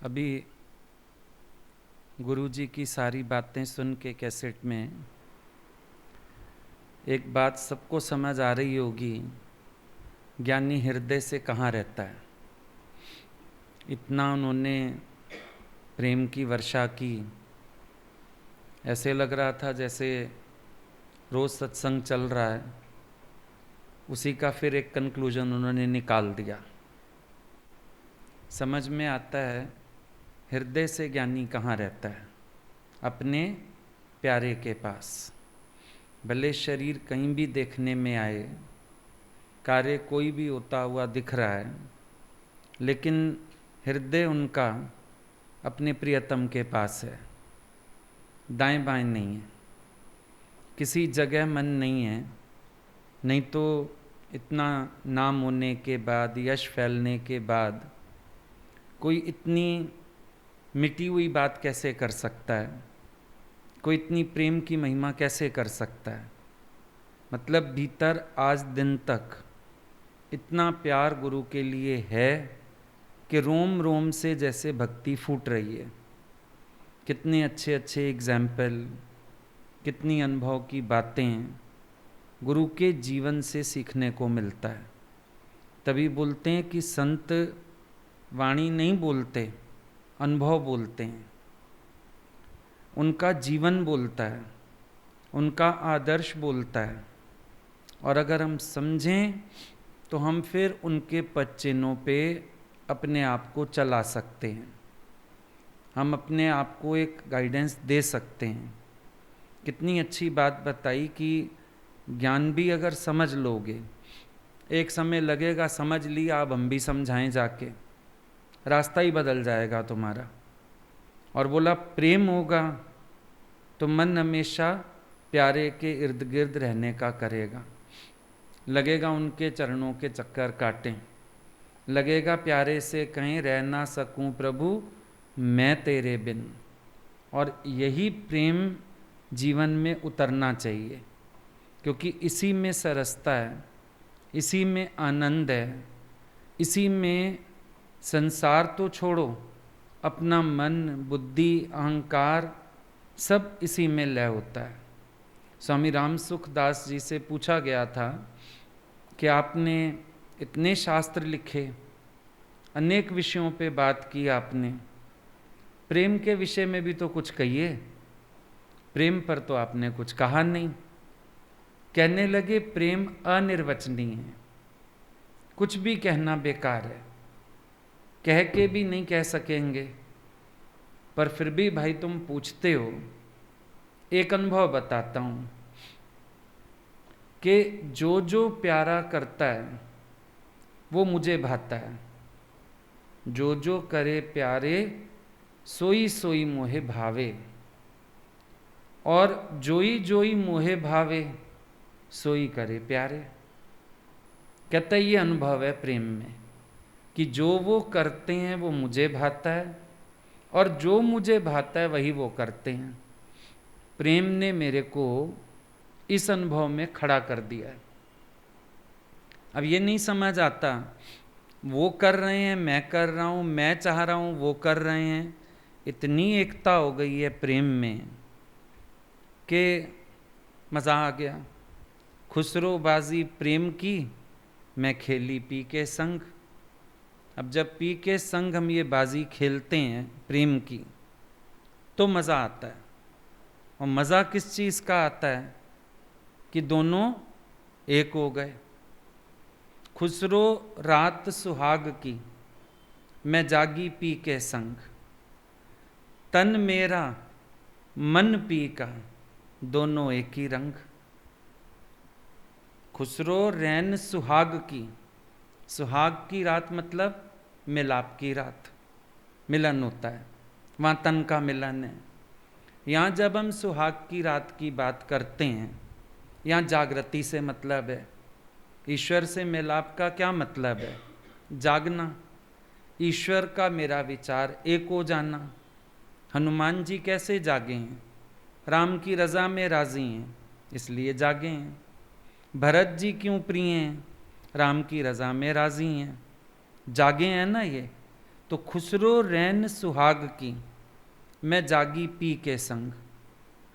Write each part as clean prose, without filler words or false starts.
अभी गुरुजी की सारी बातें सुन के कैसेट में एक बात सबको समझ आ रही होगी, ज्ञानी हृदय से कहाँ रहता है। इतना उन्होंने प्रेम की वर्षा की, ऐसे लग रहा था जैसे रोज सत्संग चल रहा है। उसी का फिर एक कंक्लूजन उन्होंने निकाल दिया। समझ में आता है हृदय से ज्ञानी कहाँ रहता है, अपने प्यारे के पास। भले शरीर कहीं भी देखने में आए, कार्य कोई भी होता हुआ दिख रहा है, लेकिन हृदय उनका अपने प्रियतम के पास है, दाएं बाएं नहीं है, किसी जगह मन नहीं है। नहीं तो इतना नाम होने के बाद, यश फैलने के बाद कोई इतनी मिटी हुई बात कैसे कर सकता है, कोई इतनी प्रेम की महिमा कैसे कर सकता है। मतलब भीतर आज दिन तक इतना प्यार गुरु के लिए है कि रोम रोम से जैसे भक्ति फूट रही है। कितने अच्छे अच्छे एग्जाम्पल, कितनी अनुभव की बातें गुरु के जीवन से सीखने को मिलता है। तभी बोलते हैं कि संत वाणी नहीं बोलते, अनुभव बोलते हैं। उनका जीवन बोलता है, उनका आदर्श बोलता है। और अगर हम समझें तो हम फिर उनके पद चिन्हों पे अपने आप को चला सकते हैं। हम अपने आप को एक गाइडेंस दे सकते हैं। कितनी अच्छी बात बताई कि ज्ञान भी अगर समझ लोगे, एक समय लगेगा समझ लिया, अब हम भी समझाएं जाके, रास्ता ही बदल जाएगा तुम्हारा। और बोला प्रेम होगा तो मन हमेशा प्यारे के इर्द गिर्द रहने का करेगा। लगेगा उनके चरणों के चक्कर काटें, लगेगा प्यारे से कहीं रह ना सकूं प्रभु मैं तेरे बिन। और यही प्रेम जीवन में उतरना चाहिए, क्योंकि इसी में सरसता है, इसी में आनंद है, इसी में संसार तो छोड़ो, अपना मन, बुद्धि, अहंकार सब इसी में लय होता है। स्वामी राम सुखदास जी से पूछा गया था कि आपने इतने शास्त्र लिखे, अनेक विषयों पे बात की आपने, प्रेम के विषय में भी तो कुछ कहिए। प्रेम पर तो आपने कुछ कहा नहीं। कहने लगे प्रेम अनिर्वचनीय है, कुछ भी कहना बेकार है, कह के भी नहीं कह सकेंगे। पर फिर भी भाई तुम पूछते हो, एक अनुभव बताता हूं कि जो जो प्यारा करता है वो मुझे भाता है। जो जो करे प्यारे सोई सोई मोहे भावे, और जोई जोई मोहे भावे सोई करे प्यारे। कहता ये अनुभव है प्रेम में कि जो वो करते हैं वो मुझे भाता है, और जो मुझे भाता है वही वो करते हैं। प्रेम ने मेरे को इस अनुभव में खड़ा कर दिया है। अब ये नहीं समझ आता, वो कर रहे हैं मैं कर रहा हूं, मैं चाह रहा हूं वो कर रहे हैं। इतनी एकता हो गई है प्रेम में कि मज़ा आ गया। खुसरो बाजी प्रेम की मैं खेली पी के संग। अब जब पी के संग हम ये बाजी खेलते हैं प्रेम की तो मज़ा आता है। और मज़ा किस चीज़ का आता है कि दोनों एक हो गए। खुसरो रात सुहाग की मैं जागी पी के संग, तन मेरा मन पी का दोनों एक ही रंग। खुसरो रैन सुहाग की, सुहाग की रात मतलब मिलाप की रात, मिलन होता है, वहाँ तन का मिलन है। यहाँ जब हम सुहाग की रात की बात करते हैं, यहाँ जागृति से मतलब है। ईश्वर से मिलाप का क्या मतलब है? जागना, ईश्वर का मेरा विचार एक हो जाना। हनुमान जी कैसे जागे हैं? राम की रज़ा में राजी हैं इसलिए जागे हैं। भरत जी क्यों प्रिय हैं? राम की रज़ा में राजी हैं, जागे हैं ना ये। तो खुसरो रैन सुहाग की, मैं जागी पी के संग।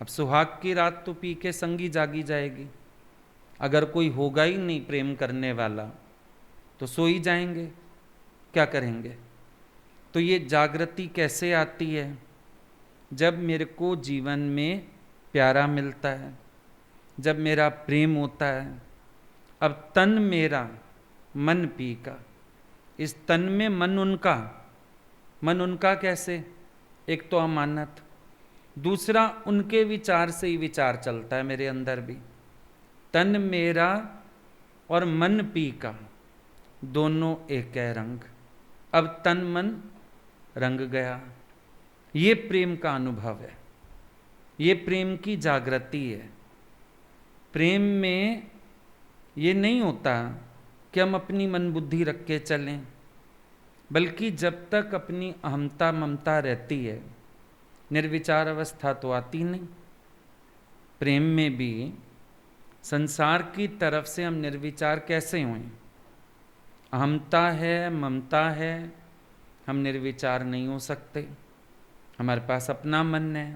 अब सुहाग की रात तो पी के संग ही जागी जाएगी। अगर कोई होगा ही नहीं प्रेम करने वाला तो सो ही जाएंगे, क्या करेंगे। तो ये जागृति कैसे आती है? जब मेरे को जीवन में प्यारा मिलता है, जब मेरा प्रेम होता है। अब तन मेरा मन पी का, इस तन में मन उनका। मन उनका कैसे? एक तो अमानत, दूसरा उनके विचार से ही विचार चलता है मेरे अंदर भी। तन मेरा और मन पी का, दोनों एक है रंग। अब तन मन रंग गया। ये प्रेम का अनुभव है, ये प्रेम की जागृति है। प्रेम में ये नहीं होता कि हम अपनी मन बुद्धि रख के चलें, बल्कि जब तक अपनी अहमता ममता रहती है, निर्विचार अवस्था तो आती नहीं। प्रेम में भी संसार की तरफ से हम निर्विचार कैसे हुए? अहमता है, ममता है, हम निर्विचार नहीं हो सकते। हमारे पास अपना मन है,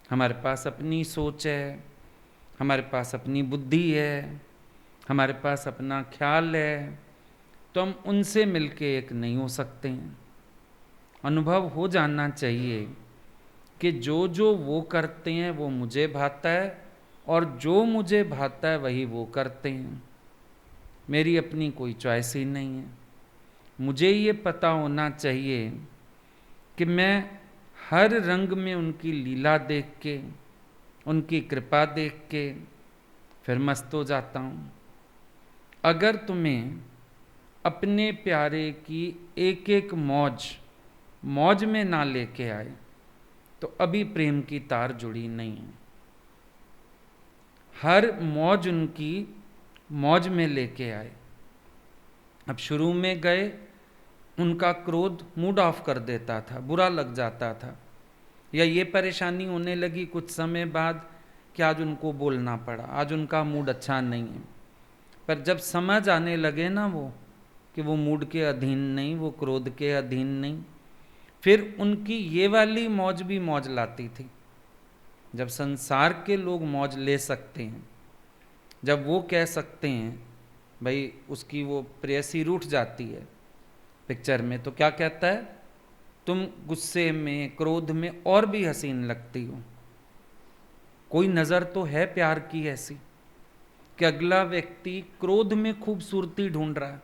हमारे पास अपनी सोच है, हमारे पास अपनी बुद्धि है, हमारे पास अपना ख्याल है, तो हम उनसे मिलके एक नहीं हो सकते हैं। अनुभव हो जाना चाहिए कि जो जो वो करते हैं वो मुझे भाता है, और जो मुझे भाता है वही वो करते हैं। मेरी अपनी कोई चॉइस ही नहीं है। मुझे ये पता होना चाहिए कि मैं हर रंग में उनकी लीला देख के, उनकी कृपा देख के फिर मस्त हो जाता हूँ। अगर तुम्हें अपने प्यारे की एक एक मौज मौज में ना लेके आए तो अभी प्रेम की तार जुड़ी नहीं है। हर मौज उनकी मौज में लेके आए। अब शुरू में गए, उनका क्रोध मूड ऑफ कर देता था, बुरा लग जाता था, या ये परेशानी होने लगी कुछ समय बाद कि आज उनको बोलना पड़ा, आज उनका मूड अच्छा नहीं है। पर जब समझ आने लगे ना वो कि वो मूड के अधीन नहीं, वो क्रोध के अधीन नहीं, फिर उनकी ये वाली मौज भी मौज लाती थी। जब संसार के लोग मौज ले सकते हैं, जब वो कह सकते हैं भाई उसकी वो प्रेयसी रूठ जाती है पिक्चर में, तो क्या कहता है, तुम गुस्से में क्रोध में और भी हसीन लगती हो। कोई नज़र तो है प्यार की ऐसी कि अगला व्यक्ति क्रोध में खूबसूरती ढूंढ रहा है,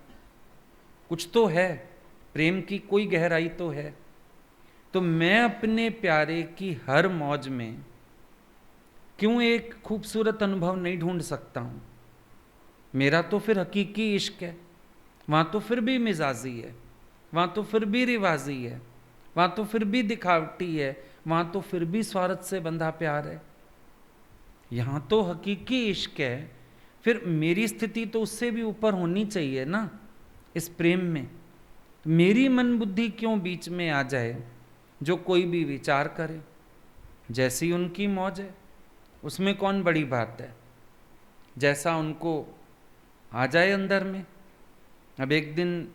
कुछ तो है, प्रेम की कोई गहराई तो है। तो मैं अपने प्यारे की हर मौज में क्यों एक खूबसूरत अनुभव नहीं ढूंढ सकता हूं? मेरा तो फिर हकीकी इश्क है, वहां तो फिर भी मिजाजी है, वहां तो फिर भी रिवाजी है, वहां तो फिर भी दिखावटी है, वहां तो फिर भी स्वार्थ से बंधा प्यार है। यहां तो हकीकी इश्क है, फिर मेरी स्थिति तो उससे भी ऊपर होनी चाहिए ना इस प्रेम में। मेरी मन बुद्धि क्यों बीच में आ जाए? जो कोई भी विचार करे, जैसी उनकी मौज है, उसमें कौन बड़ी बात है, जैसा उनको आ जाए अंदर में। अब एक दिन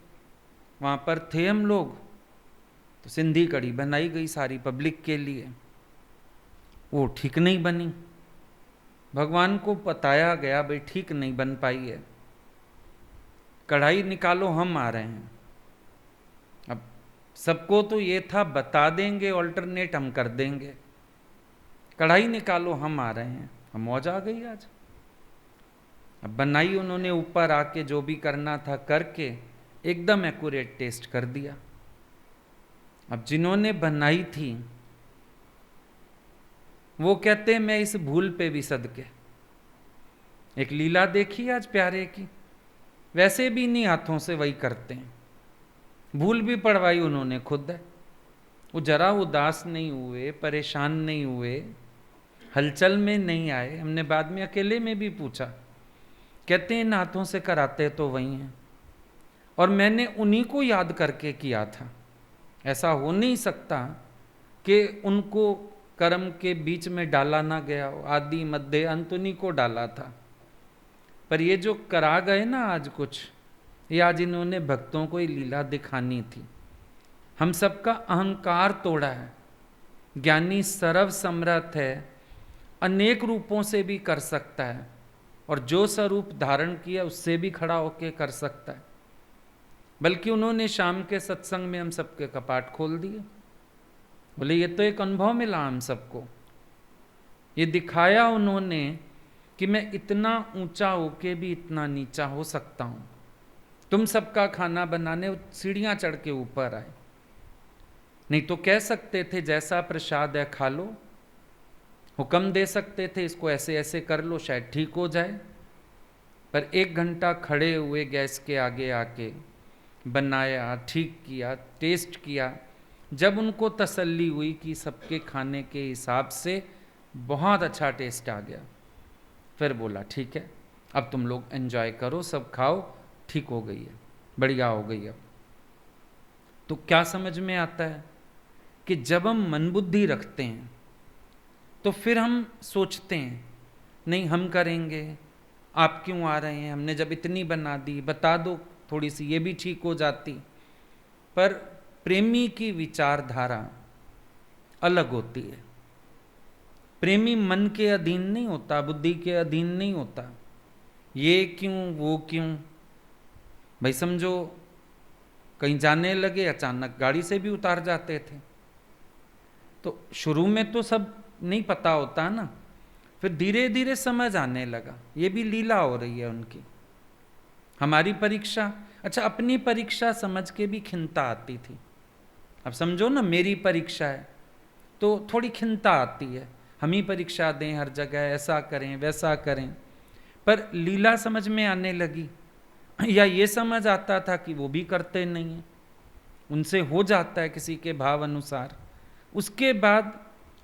वहाँ पर थे हम लोग, तो सिंधी कढ़ी बनाई गई सारी पब्लिक के लिए, वो ठीक नहीं बनी। भगवान को बताया गया भाई ठीक नहीं बन पाई है, कढ़ाई निकालो हम आ रहे हैं। अब सबको तो ये था बता देंगे, ऑल्टरनेट हम कर देंगे, कढ़ाई निकालो हम आ रहे हैं। अब मौज आ गई आज। अब बनाई उन्होंने, ऊपर आके जो भी करना था करके एकदम एक्यूरेट टेस्ट कर दिया। अब जिन्होंने बनाई थी वो कहते मैं इस भूल पे भी सदके। एक लीला देखी आज प्यारे की, वैसे भी नहीं हाथों से वही करते हैं, भूल भी पड़वाई उन्होंने खुद है। वो जरा उदास नहीं हुए, परेशान नहीं हुए, हलचल में नहीं आए। हमने बाद में अकेले में भी पूछा, कहते हैं इन हाथों से कराते तो वही हैं, और मैंने उन्हीं को याद करके किया था। ऐसा हो नहीं सकता कि उनको कर्म के बीच में डाला ना गया हो, आदि मध्य अंत उन्हीं को डाला था। पर ये जो करा गए ना आज कुछ, ये आज इन्होंने भक्तों को ही लीला दिखानी थी। हम सबका अहंकार तोड़ा है। ज्ञानी सर्व समर्थ है, अनेक रूपों से भी कर सकता है, और जो स्वरूप धारण किया उससे भी खड़ा होकर कर सकता है। बल्कि उन्होंने शाम के सत्संग में हम सबके कपाट खोल दिए। बोले ये तो एक अनुभव मिला हम सबको, ये दिखाया उन्होंने कि मैं इतना ऊंचा होके भी इतना नीचा हो सकता हूं। तुम सबका खाना बनाने सीढ़ियां चढ़ के ऊपर आए, नहीं तो कह सकते थे जैसा प्रसाद है खा लो, हुक्म दे सकते थे इसको ऐसे ऐसे कर लो शायद ठीक हो जाए। पर 1 घंटा खड़े हुए गैस के आगे आके बनाया, ठीक किया, टेस्ट किया। जब उनको तसल्ली हुई कि सबके खाने के हिसाब से बहुत अच्छा टेस्ट आ गया, फिर बोला ठीक है अब तुम लोग एंजॉय करो, सब खाओ, ठीक हो गई है, बढ़िया हो गई। अब तो क्या समझ में आता है कि जब हम मन बुद्धि रखते हैं तो फिर हम सोचते हैं नहीं हम करेंगे, आप क्यों आ रहे हैं, हमने जब इतनी बना दी, बता दो थोड़ी सी ये भी ठीक हो जाती। पर प्रेमी की विचारधारा अलग होती है। प्रेमी मन के अधीन नहीं होता, बुद्धि के अधीन नहीं होता। ये क्यों वो क्यों, भाई समझो कहीं जाने लगे अचानक गाड़ी से भी उतार जाते थे, तो शुरू में तो सब नहीं पता होता ना, फिर धीरे धीरे समझ आने लगा ये भी लीला हो रही है उनकी। हमारी परीक्षा, अच्छा अपनी परीक्षा समझ के भी खिन्नता आती थी। अब समझो ना मेरी परीक्षा है तो थोड़ी खिन्नता आती है, हम ही परीक्षा दें हर जगह, ऐसा करें वैसा करें। पर लीला समझ में आने लगी, या ये समझ आता था कि वो भी करते नहीं हैं, उनसे हो जाता है किसी के भाव अनुसार। उसके बाद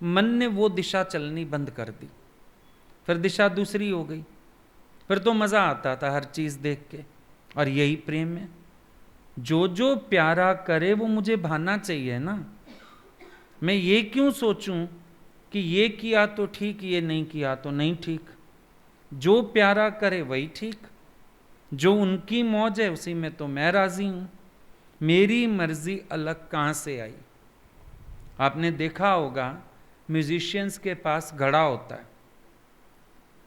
मन ने वो दिशा चलनी बंद कर दी, फिर दिशा दूसरी हो गई, फिर तो मज़ा आता था हर चीज़ देख के। और यही प्रेम है, जो जो प्यारा करे वो मुझे भाना चाहिए ना। मैं ये क्यों सोचूं कि ये किया तो ठीक, ये नहीं किया तो नहीं ठीक। जो प्यारा करे वही ठीक, जो उनकी मौज है उसी में तो मैं राजी हूं। मेरी मर्जी अलग कहाँ से आई। आपने देखा होगा म्यूजिशियंस के पास घड़ा होता है,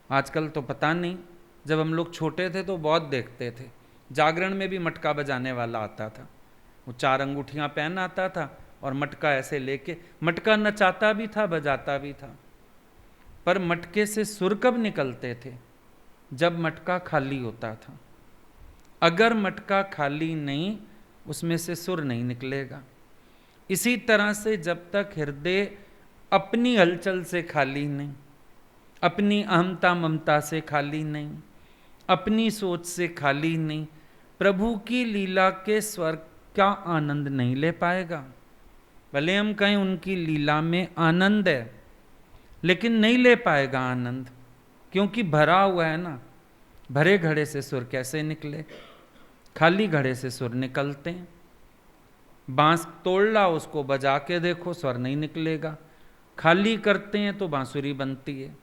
आजकल तो पता नहीं, जब हम लोग छोटे थे तो बहुत देखते थे। जागरण में भी मटका बजाने वाला आता था, वो 4 अंगूठियां पहन आता था और मटका ऐसे लेके, मटका नचाता भी था बजाता भी था। पर मटके से सुर कब निकलते थे, जब मटका खाली होता था। अगर मटका खाली नहीं, उसमें से सुर नहीं निकलेगा। इसी तरह से जब तक हृदय अपनी हलचल से खाली नहीं, अपनी अहमता ममता से खाली नहीं, अपनी सोच से खाली नहीं, प्रभु की लीला के स्वर्ग का आनंद नहीं ले पाएगा। भले हम कहें उनकी लीला में आनंद है, लेकिन नहीं ले पाएगा आनंद, क्योंकि भरा हुआ है ना। भरे घड़े से सुर कैसे निकले, खाली घड़े से सुर निकलते हैं। बांस तोड़ ला, उसको बजा के देखो, स्वर नहीं निकलेगा। खाली करते हैं तो बांसुरी बनती है।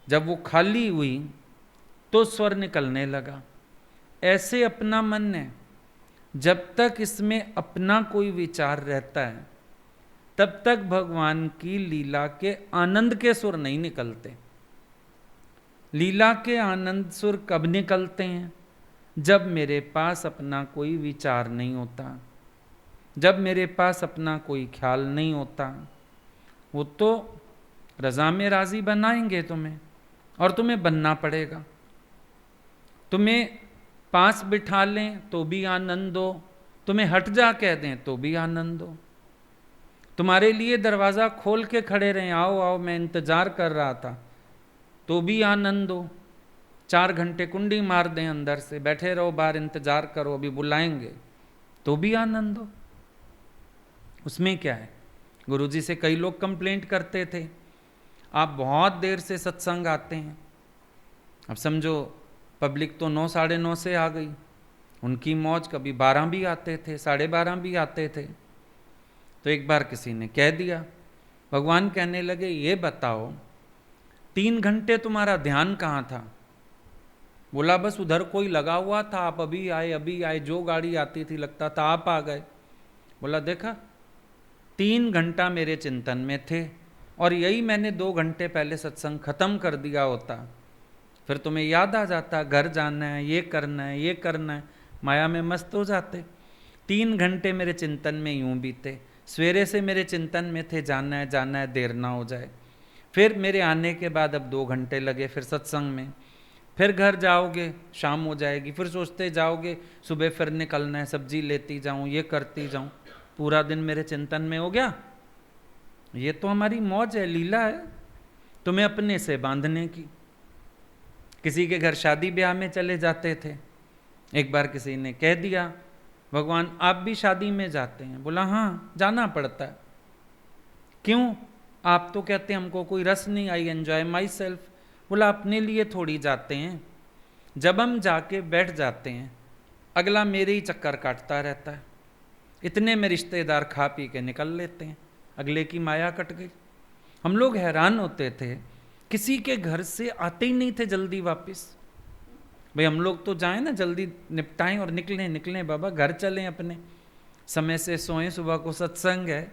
जब वो खाली हुई तो स्वर निकलने लगा। ऐसे अपना मन है, जब तक इसमें अपना कोई विचार रहता है तब तक भगवान की लीला के आनंद के सुर नहीं निकलते। लीला के आनंद सुर कब निकलते हैं, जब मेरे पास अपना कोई विचार नहीं होता, जब मेरे पास अपना कोई ख्याल नहीं होता। वो तो रज़ा में राज़ी बनाएंगे तुम्हें, और तुम्हें बनना पड़ेगा। तुम्हें पास बिठा लें तो भी आनंद हो, तुम्हें हट जा कह दें तो भी आनंद हो, तुम्हारे लिए दरवाज़ा खोल के खड़े रहें, आओ आओ मैं इंतज़ार कर रहा था, तो भी आनंद हो। 4 घंटे कुंडी मार दें अंदर से, बैठे रहो बाहर इंतज़ार करो अभी बुलाएंगे, तो भी आनंद हो। उसमें क्या है। गुरुजी से कई लोग कंप्लेंट करते थे, आप बहुत देर से सत्संग आते हैं। अब समझो पब्लिक तो 9 साढ़े 9 से आ गई, उनकी मौज, कभी 12 भी आते थे, 12:30 भी आते थे। तो एक बार किसी ने कह दिया, भगवान कहने लगे ये बताओ 3 घंटे तुम्हारा ध्यान कहाँ था। बोला बस उधर कोई लगा हुआ था, आप अभी आए, जो गाड़ी आती थी लगता था आप आ गए। बोला देखा, 3 घंटा मेरे चिंतन में थे और यही मैंने 2 घंटे पहले सत्संग खत्म कर दिया होता, फिर तुम्हें याद आ जाता घर जाना है, ये करना है, ये करना है, माया में मस्त हो जाते। 3 घंटे मेरे चिंतन में यूं बीते, सवेरे से मेरे चिंतन में थे जाना है, देर ना हो जाए। फिर मेरे आने के बाद अब 2 घंटे लगे फिर सत्संग में, फिर घर जाओगे शाम हो जाएगी, फिर सोचते जाओगे सुबह फिर निकलना है, सब्जी लेती जाऊं, ये करती जाऊं, पूरा दिन मेरे चिंतन में हो गया। ये तो हमारी मौज है, लीला है तुम्हें अपने से बांधने की। किसी के घर शादी ब्याह में चले जाते थे, एक बार किसी ने कह दिया भगवान आप भी शादी में जाते हैं? बोला हाँ जाना पड़ता है। क्यों? आप तो कहते हैं हमको कोई रस नहीं, आई एंजॉय माई सेल्फ। बोला अपने लिए थोड़ी जाते हैं, जब हम जाके बैठ जाते हैं अगला मेरे ही चक्कर काटता रहता है, इतने में रिश्तेदार खा पी के निकल लेते हैं, अगले की माया कट गई। हम लोग हैरान होते थे, किसी के घर से आते ही नहीं थे जल्दी वापस। भाई हम लोग तो जाएं ना, जल्दी निपटाएं और निकलें बाबा, घर चलें, अपने समय से सोएं, सुबह को सत्संग है।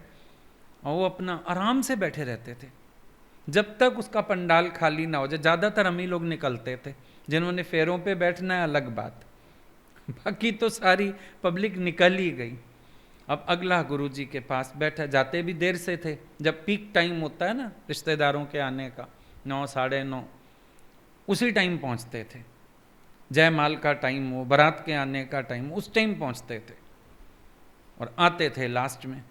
और वो अपना आराम से बैठे रहते थे जब तक उसका पंडाल खाली ना हो जाए। ज़्यादातर हम ही लोग निकलते थे, जिन्होंने फेरों पे बैठना है अलग बात, बाकी तो सारी पब्लिक निकल ही गई। अब अगला गुरुजी के पास बैठा, जाते भी देर से थे, जब पीक टाइम होता है ना रिश्तेदारों के आने का, 9 साढ़े 9, उसी टाइम पहुंचते थे। जयमाल का टाइम हो, बारात के आने का टाइम हो, उस टाइम पहुंचते थे और आते थे लास्ट में।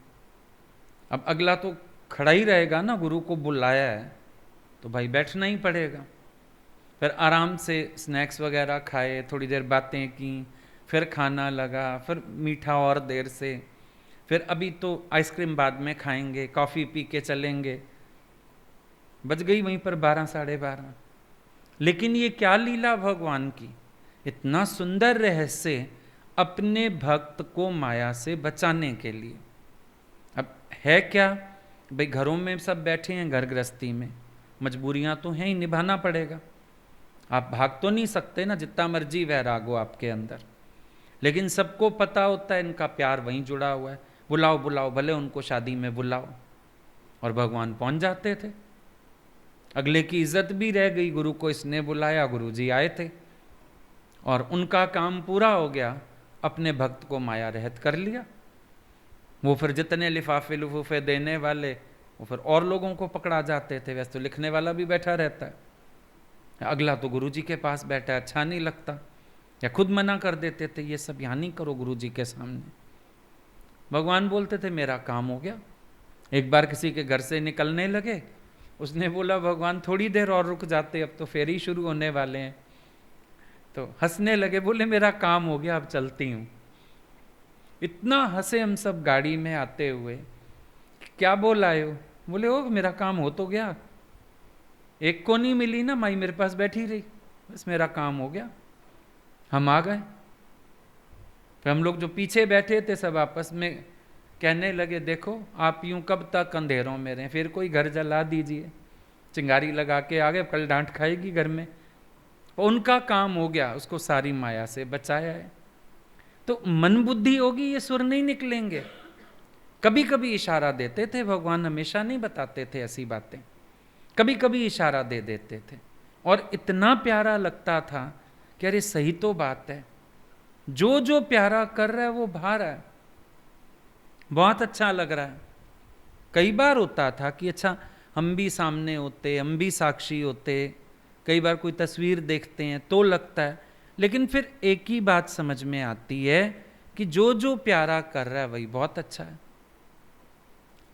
अब अगला तो खड़ा ही रहेगा ना, गुरु को बुलाया है तो भाई बैठना ही पड़ेगा। फिर आराम से स्नैक्स वगैरह खाए, थोड़ी देर बातें की, फिर खाना लगा, फिर मीठा और देर से, फिर अभी तो आइसक्रीम बाद में खाएंगे, कॉफ़ी पी के चलेंगे। बज गई वहीं पर 12 साढ़े 12। लेकिन ये क्या लीला भगवान की, इतना सुंदर रहस्य अपने भक्त को माया से बचाने के लिए। अब है क्या भाई, घरों में सब बैठे हैं, घर गृहस्थी में मजबूरियां तो हैं ही, निभाना पड़ेगा। आप भाग तो नहीं सकते ना, जितना मर्जी वैराग हो आपके अंदर। लेकिन सबको पता होता है इनका प्यार वहीं जुड़ा हुआ है, बुलाओ बुलाओ, भले उनको शादी में बुलाओ। और भगवान पहुंच जाते थे, अगले की इज्जत भी रह गई, गुरु को इसने बुलाया, गुरु जी आए थे और उनका काम पूरा हो गया, अपने भक्त को माया रहित कर लिया। वो फिर जितने लिफाफे लुफाफे देने वाले, वो फिर और लोगों को पकड़ा जाते थे। वैसे तो लिखने वाला भी बैठा रहता है, अगला तो गुरु जी के पास बैठा है, अच्छा नहीं लगता, या खुद मना कर देते थे ये सब यहाँ नहीं करो गुरु जी के सामने। भगवान बोलते थे मेरा काम हो गया। एक बार किसी के घर से निकलने लगे, उसने बोला भगवान थोड़ी देर और रुक जाते, अब तो फेरी शुरू होने वाले हैं। तो हंसने लगे, बोले मेरा काम हो गया, अब चलती हूँ। इतना हंसे हम सब गाड़ी में आते हुए, क्या बोल आए हो? बोले ओ मेरा काम हो तो गया, एक को नहीं मिली ना माई, मेरे पास बैठी रही, बस मेरा काम हो गया, हम आ गए। फिर हम लोग जो पीछे बैठे थे सब आपस में कहने लगे देखो आप यूं कब तक अंधेरों में रहें, फिर कोई घर जला दीजिए, चिंगारी लगा के आ गए, कल डांट खाएगी घर में। उनका काम हो गया, उसको सारी माया से बचाया है। तो मन बुद्धि होगी ये सुर नहीं निकलेंगे। कभी कभी इशारा देते थे भगवान, हमेशा नहीं बताते थे ऐसी बातें, कभी कभी इशारा दे देते थे और इतना प्यारा लगता था कि अरे सही तो बात है, जो जो प्यारा कर रहा है वो भा रहा है, बहुत अच्छा लग रहा है। कई बार होता था कि अच्छा हम भी सामने होते, हम भी साक्षी होते, कई बार कोई तस्वीर देखते हैं तो लगता है, लेकिन फिर एक ही बात समझ में आती है कि जो जो प्यारा कर रहा है वही बहुत अच्छा है।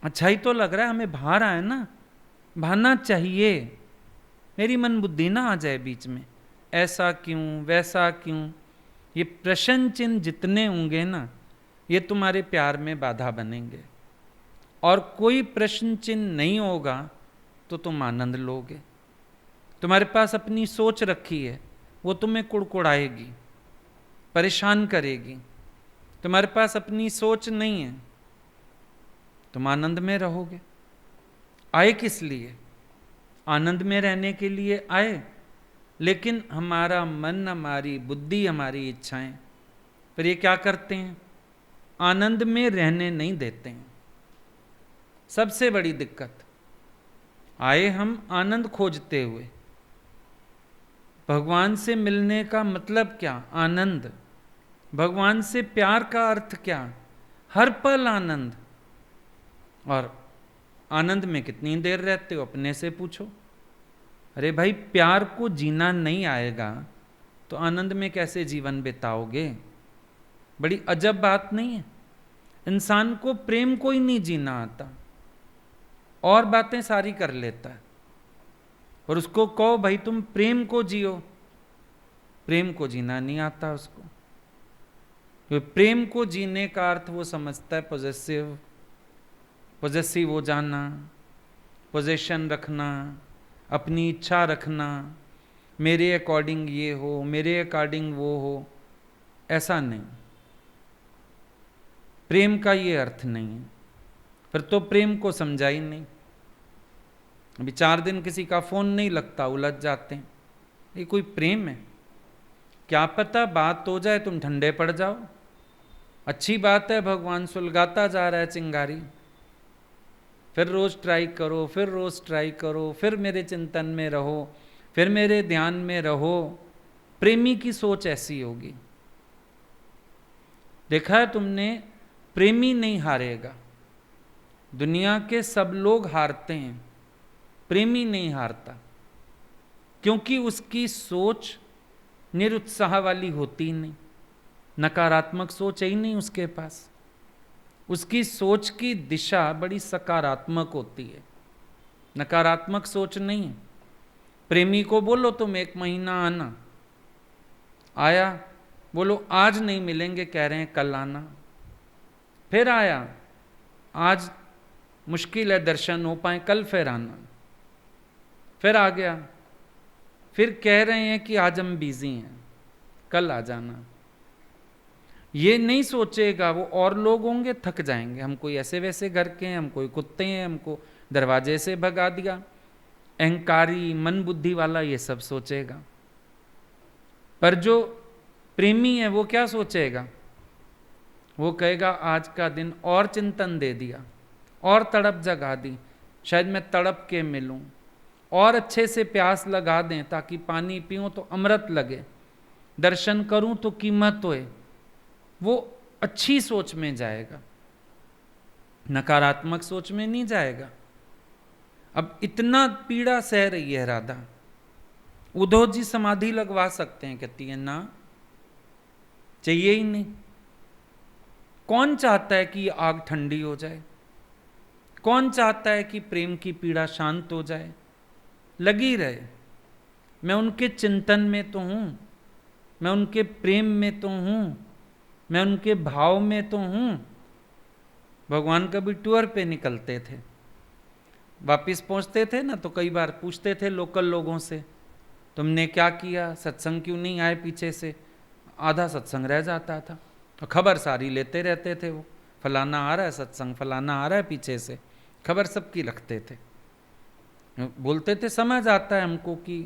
अच्छा ही तो लग रहा है, हमें भा रहा है ना, भाना चाहिए। मेरी मन बुद्धि ना आ जाए बीच में, ऐसा क्यों वैसा क्यों, ये प्रश्न चिन्ह जितने होंगे ना ये तुम्हारे प्यार में बाधा बनेंगे। और कोई प्रश्न चिन्ह नहीं होगा तो तुम आनंद लोगे। तुम्हारे पास अपनी सोच रखी है, वो तुम्हें कुड़कुड़ाएगी, परेशान करेगी। तुम्हारे पास अपनी सोच नहीं है, तुम आनंद में रहोगे। आए किस लिए? आनंद में रहने के लिए आए, लेकिन हमारा मन, हमारी बुद्धि, हमारी इच्छाएं फिर ये क्या करते हैं? आनंद में रहने नहीं देते हैं। सबसे बड़ी दिक्कत, आए हम आनंद खोजते हुए, भगवान से मिलने का मतलब क्या? आनंद। भगवान से प्यार का अर्थ क्या? हर पल आनंद। और आनंद में कितनी देर रहते हो अपने से पूछो। अरे भाई, प्यार को जीना नहीं आएगा तो आनंद में कैसे जीवन बिताओगे? बड़ी अजब बात नहीं है? इंसान को प्रेम को ही नहीं जीना आता, और बातें सारी कर लेता है, और उसको कहो भाई तुम प्रेम को जियो, प्रेम को जीना नहीं आता उसको। क्योंकि प्रेम को जीने का अर्थ वो समझता है पॉजेसिव हो जाना, पोजेशन रखना, अपनी इच्छा रखना, मेरे अकॉर्डिंग ये हो, मेरे अकॉर्डिंग वो हो। ऐसा नहीं, प्रेम का ये अर्थ नहीं है। फिर तो प्रेम को समझा ही नहीं। अभी 4 दिन किसी का फोन नहीं लगता, उलझ जाते हैं। ये कोई प्रेम है? क्या पता बात हो जाए तुम ठंडे पड़ जाओ। अच्छी बात है, भगवान सुलगाता जा रहा है चिंगारी। फिर रोज ट्राई करो, फिर रोज ट्राई करो, फिर मेरे चिंतन में रहो, फिर मेरे ध्यान में रहो। प्रेमी की सोच ऐसी होगी। देखा है तुमने, प्रेमी नहीं हारेगा। दुनिया के सब लोग हारते हैं, प्रेमी नहीं हारता, क्योंकि उसकी सोच निरुत्साह वाली होती नहीं, नकारात्मक सोच ही नहीं उसके पास। उसकी सोच की दिशा बड़ी सकारात्मक होती है, नकारात्मक सोच नहीं है। प्रेमी को बोलो तुम 1 महीना आना, आया, बोलो आज नहीं मिलेंगे, कह रहे हैं कल आना। फिर आया, आज मुश्किल है दर्शन हो पाए, कल फिर आना। फिर आ गया, फिर कह रहे हैं कि आज हम बिजी हैं, कल आ जाना। ये नहीं सोचेगा वो और लोग होंगे थक जाएंगे, हम कोई ऐसे वैसे घर के हैं, हम कोई कुत्ते हैं, हमको दरवाजे से भगा दिया। अहंकारी मन बुद्धि वाला ये सब सोचेगा। पर जो प्रेमी है वो क्या सोचेगा? वो कहेगा आज का दिन और चिंतन दे दिया, और तड़प जगा दी, शायद मैं तड़प के मिलूं, और अच्छे से प्यास लगा दें ताकि पानी पीऊं तो अमृत लगे, दर्शन करूं तो कीमत होए। वो अच्छी सोच में जाएगा, नकारात्मक सोच में नहीं जाएगा। अब इतना पीड़ा सह रही है राधा, उद्धव जी समाधि लगवा सकते हैं, कहती है ना, चाहिए ही नहीं। कौन चाहता है कि ये आग ठंडी हो जाए? कौन चाहता है कि प्रेम की पीड़ा शांत हो जाए? लगी रहे। मैं उनके चिंतन में तो हूं, मैं उनके प्रेम में तो हूं, मैं उनके भाव में तो हूं। भगवान कभी टूर पे निकलते थे, वापिस पहुंचते थे ना, तो कई बार पूछते थे लोकल लोगों से, तुमने क्या किया, सत्संग क्यों नहीं आए पीछे से? आधा सत्संग रह जाता था, और खबर सारी लेते रहते थे वो, फलाना आ रहा है सत्संग, फलाना आ रहा है पीछे से, खबर सबकी रखते थे। बोलते थे समझ आता है हमको कि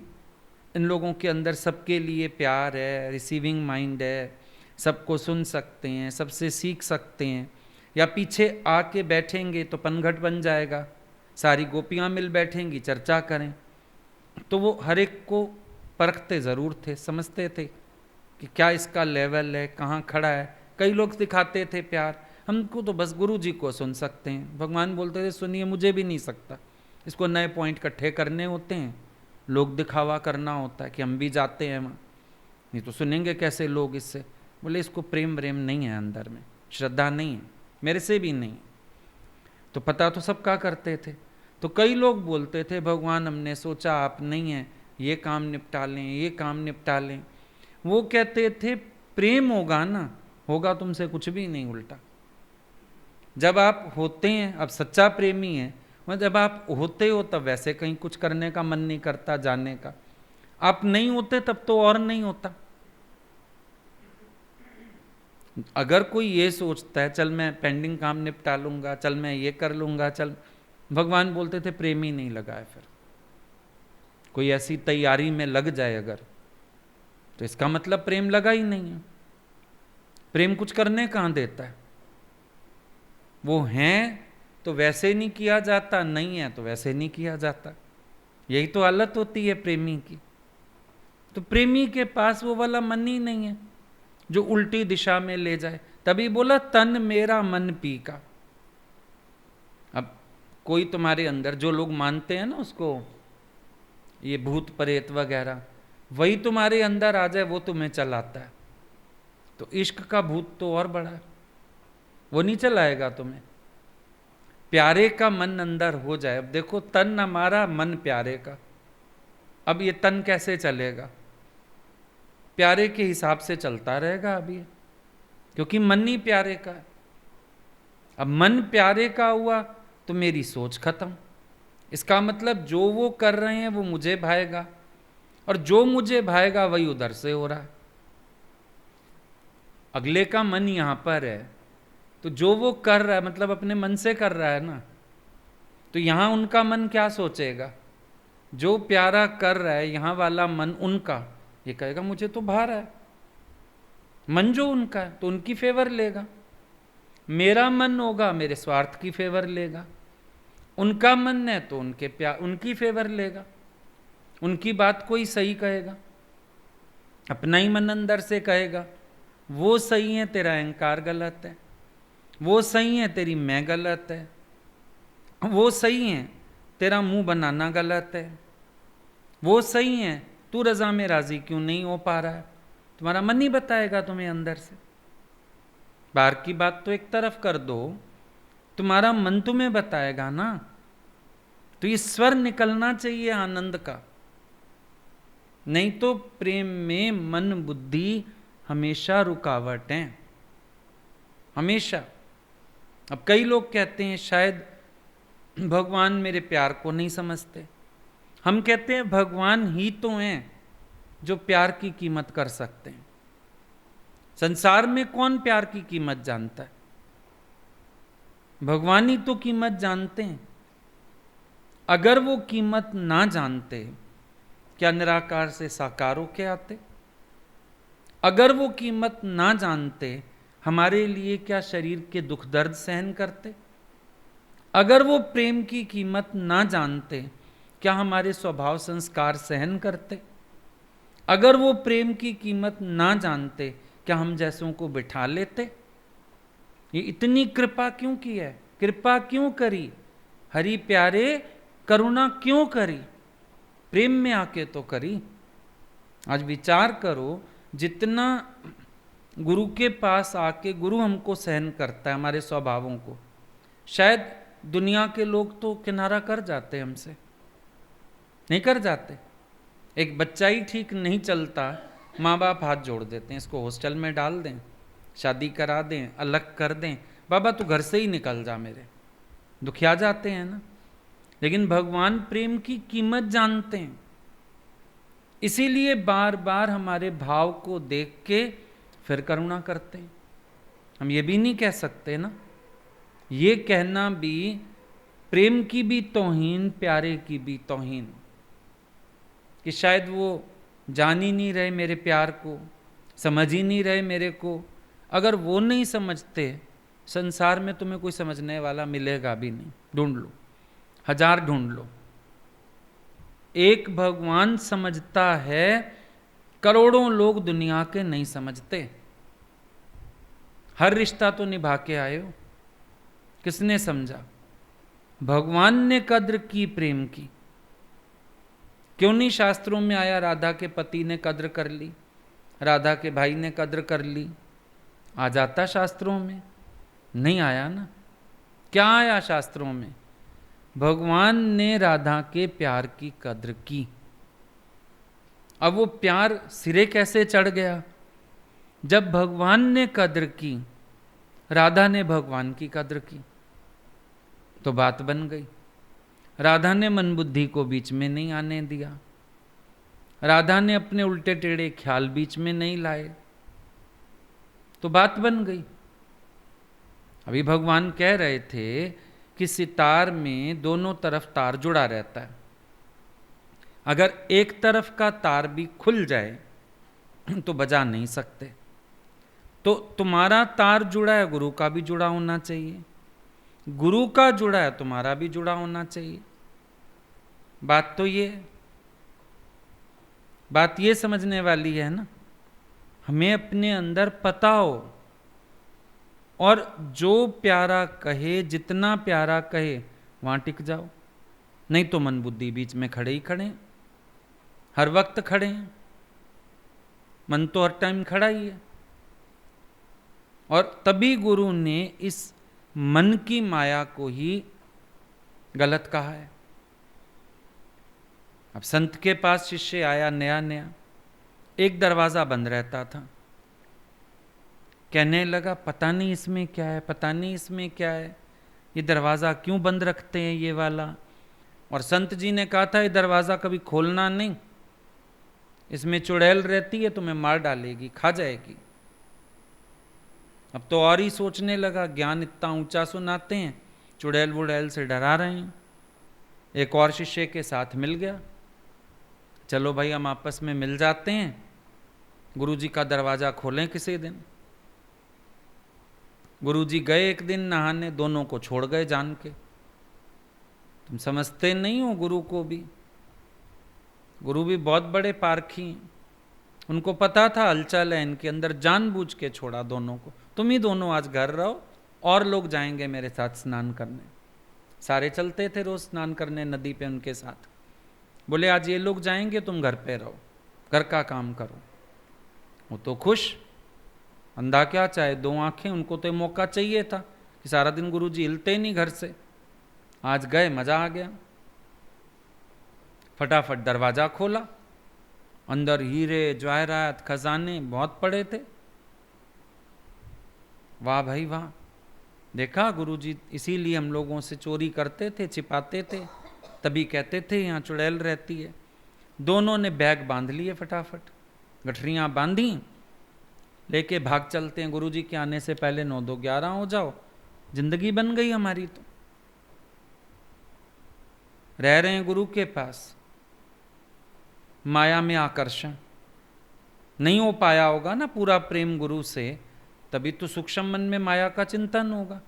इन लोगों के अंदर सबके लिए प्यार है, रिसीविंग माइंड है, सबको सुन सकते हैं, सबसे सीख सकते हैं। या पीछे आके बैठेंगे तो पनघट बन जाएगा, सारी गोपियां मिल बैठेंगी, चर्चा करें। तो वो हर एक को परखते ज़रूर थे, समझते थे कि क्या इसका लेवल है, कहाँ खड़ा है। कई लोग दिखाते थे प्यार, हमको तो बस गुरु जी को सुन सकते हैं। भगवान बोलते थे सुनिए, मुझे भी नहीं सकता, इसको नए पॉइंट इकट्ठे करने होते हैं, लोग दिखावा करना होता है कि हम भी जाते हैं वहाँ, नहीं तो सुनेंगे कैसे लोग इससे। बोले इसको प्रेम व्रेम नहीं है अंदर में, श्रद्धा नहीं है, मेरे से भी नहीं। तो पता तो सबका करते थे। तो कई लोग बोलते थे भगवान हमने सोचा आप नहीं हैं, ये काम निपटा लें, ये काम निपटा लें। वो कहते थे प्रेम होगा ना, होगा तुमसे कुछ भी नहीं उल्टा। जब आप होते हैं, अब सच्चा प्रेमी है, जब आप होते हो तब वैसे कहीं कुछ करने का मन नहीं करता, जाने का। आप नहीं होते तब तो और नहीं होता। अगर कोई ये सोचता है चल मैं पेंडिंग काम निपटा लूंगा, चल मैं ये कर लूंगा, चल, भगवान बोलते थे प्रेम ही नहीं लगा है। फिर कोई ऐसी तैयारी में लग जाए अगर, तो इसका मतलब प्रेम लगा ही नहीं है। प्रेम कुछ करने कहाँ देता है? वो हैं तो वैसे नहीं किया जाता, नहीं है तो वैसे नहीं किया जाता। यही तो हालत होती है प्रेमी की। तो प्रेमी के पास वो वाला मन ही नहीं है जो उल्टी दिशा में ले जाए। तभी बोला तन मेरा मन पी का। अब कोई तुम्हारे अंदर, जो लोग मानते हैं ना उसको, ये भूत प्रेत वगैरह, वही तुम्हारे अंदर आ जाए वो तुम्हें चलाता है। तो इश्क का भूत तो और बड़ा है, वो नहीं चलाएगा तुम्हें। प्यारे का मन अंदर हो जाए। अब देखो तन हमारा, मन प्यारे का। अब ये तन कैसे चलेगा? प्यारे के हिसाब से चलता रहेगा अब ये, क्योंकि मन ही प्यारे का है। अब मन प्यारे का हुआ तो मेरी सोच खत्म। इसका मतलब जो वो कर रहे हैं वो मुझे भाएगा, और जो मुझे भाएगा वही उधर से हो रहा है। अगले का मन यहां पर है, तो जो वो कर रहा है मतलब अपने मन से कर रहा है ना, तो यहां उनका मन क्या सोचेगा? जो प्यारा कर रहा है यहां वाला मन उनका, ये कहेगा मुझे तो भा रहा है। मन जो उनका है तो उनकी फेवर लेगा। मेरा मन होगा मेरे स्वार्थ की फेवर लेगा। उनका मन है तो उनकी फेवर लेगा। उनकी बात कोई सही कहेगा, अपना ही मन अंदर से कहेगा वो सही है, तेरा अहंकार गलत है। वो सही है, तेरी मैं गलत है। वो सही है, तेरा मुंह बनाना गलत है। वो सही है, तू रजा में राजी क्यों नहीं हो पा रहा है। तुम्हारा मन ही बताएगा तुम्हें अंदर से। बाहर की बात तो एक तरफ कर दो, तुम्हारा मन तुम्हें बताएगा ना। तो ये स्वर निकलना चाहिए आनंद का। नहीं तो प्रेम में मन बुद्धि हमेशा रुकावट है, हमेशा। अब कई लोग कहते हैं शायद भगवान मेरे प्यार को नहीं समझते। हम कहते हैं भगवान ही तो हैं जो प्यार की कीमत कर सकते हैं। संसार में कौन प्यार की कीमत जानता है? भगवान ही तो कीमत जानते हैं। अगर वो कीमत ना जानते, क्या निराकार से साकार होके आते? अगर वो कीमत ना जानते, हमारे लिए क्या शरीर के दुख दर्द सहन करते? अगर वो प्रेम की कीमत ना जानते, क्या हमारे स्वभाव संस्कार सहन करते? अगर वो प्रेम की कीमत ना जानते, क्या हम जैसों को बिठा लेते? ये इतनी कृपा क्यों की है? कृपा क्यों करी? हरि प्यारे करुणा क्यों करी? प्रेम में आके तो करी। आज विचार करो, जितना गुरु के पास आके गुरु हमको सहन करता है, हमारे स्वभावों को, शायद दुनिया के लोग तो किनारा कर जाते हमसे, नहीं कर जाते। एक बच्चा ही ठीक नहीं चलता, माँ बाप हाथ जोड़ देते हैं, इसको हॉस्टल में डाल दें, शादी करा दें, अलग कर दें, बाबा तू घर से ही निकल जा मेरे। दुखिया जाते हैं ना। लेकिन भगवान प्रेम की कीमत जानते हैं, इसीलिए बार बार हमारे भाव को देख के फिर करुणा करते हैं। हम ये भी नहीं कह सकते ना, ये कहना भी प्रेम की भी तौहीन, प्यारे की भी तौहीन, कि शायद वो जान ही नहीं रहे मेरे प्यार को, समझ ही नहीं रहे मेरे को। अगर वो नहीं समझते, संसार में तुम्हें कोई समझने वाला मिलेगा भी नहीं। ढूंढ लो, 1000 ढूंढ लो। एक भगवान समझता है, करोड़ों लोग दुनिया के नहीं समझते। हर रिश्ता तो निभा के आए हो, किसने समझा? भगवान ने कद्र की प्रेम की। क्यों नहीं शास्त्रों में आया राधा के पति ने कद्र कर ली, राधा के भाई ने कद्र कर ली? आ जाता शास्त्रों में? नहीं आया ना। क्या आया शास्त्रों में? भगवान ने राधा के प्यार की कद्र की। अब वो प्यार सिरे कैसे चढ़ गया? जब भगवान ने कद्र की, राधा ने भगवान की कद्र की, तो बात बन गई। राधा ने मन बुद्धि को बीच में नहीं आने दिया, राधा ने अपने उल्टे टेढ़े ख्याल बीच में नहीं लाए, तो बात बन गई। अभी भगवान कह रहे थे कि सितार में दोनों तरफ तार जुड़ा रहता है। अगर एक तरफ का तार भी खुल जाए तो बजा नहीं सकते। तो तुम्हारा तार जुड़ा है, गुरु का भी जुड़ा होना चाहिए। गुरु का जुड़ा है, तुम्हारा भी जुड़ा होना चाहिए। बात तो ये, बात ये समझने वाली है ना, हमें अपने अंदर पता हो, और जो प्यारा कहे, जितना प्यारा कहे वहां टिक जाओ। नहीं तो मन बुद्धि बीच में खड़े ही खड़े हैं, हर वक्त खड़े हैं। मन तो हर टाइम खड़ा ही है। और तभी गुरु ने इस मन की माया को ही गलत कहा है। अब संत के पास शिष्य आया नया नया, एक दरवाजा बंद रहता था। कहने लगा पता नहीं इसमें क्या है, पता नहीं इसमें क्या है, ये दरवाज़ा क्यों बंद रखते हैं ये वाला। और संत जी ने कहा था ये दरवाज़ा कभी खोलना नहीं, इसमें चुड़ैल रहती है, तुम्हें मार डालेगी, खा जाएगी। अब तो और ही सोचने लगा, ज्ञान इतना ऊंचा सुनाते हैं, चुड़ैल वुड़ैल से डरा रहे हैं। एक और शिष्य के साथ मिल गया, चलो भाई हम आपस में मिल जाते हैं, गुरुजी का दरवाज़ा खोलें किसी दिन। गुरुजी गए एक दिन नहाने, दोनों को छोड़ गए जान के। तुम समझते नहीं हो गुरु को भी, गुरु भी बहुत बड़े पारखी हैं। उनको पता था हलचल है इनके अंदर, जानबूझ के छोड़ा दोनों को। तुम ही दोनों आज घर रहो, और लोग जाएंगे मेरे साथ स्नान करने। सारे चलते थे रोज स्नान करने नदी पे उनके साथ। बोले आज ये लोग जाएंगे, तुम घर पे रहो, घर का काम करो। वो तो खुश, अंधा क्या चाहे दो आंखें, उनको तो मौका चाहिए था कि सारा दिन गुरुजी हिलते ही नहीं घर से। आज गए, मजा आ गया। फटाफट दरवाजा खोला, अंदर हीरे जवाहरात खजाने बहुत पड़े थे। वाह भाई वाह, देखा गुरुजी इसीलिए हम लोगों से चोरी करते थे, छिपाते थे, तभी कहते थे यहाँ चुड़ैल रहती है। दोनों ने बैग बांध लिए, फटाफट गठरियाँ बांधी, लेके भाग चलते हैं। गुरुजी के आने से पहले 9 2 11 हो जाओ, जिंदगी बन गई हमारी। तो रह रहे हैं गुरु के पास, माया में आकर्षण नहीं हो पाया होगा ना पूरा प्रेम गुरु से, तभी तो सूक्ष्म मन में माया का चिंतन होगा।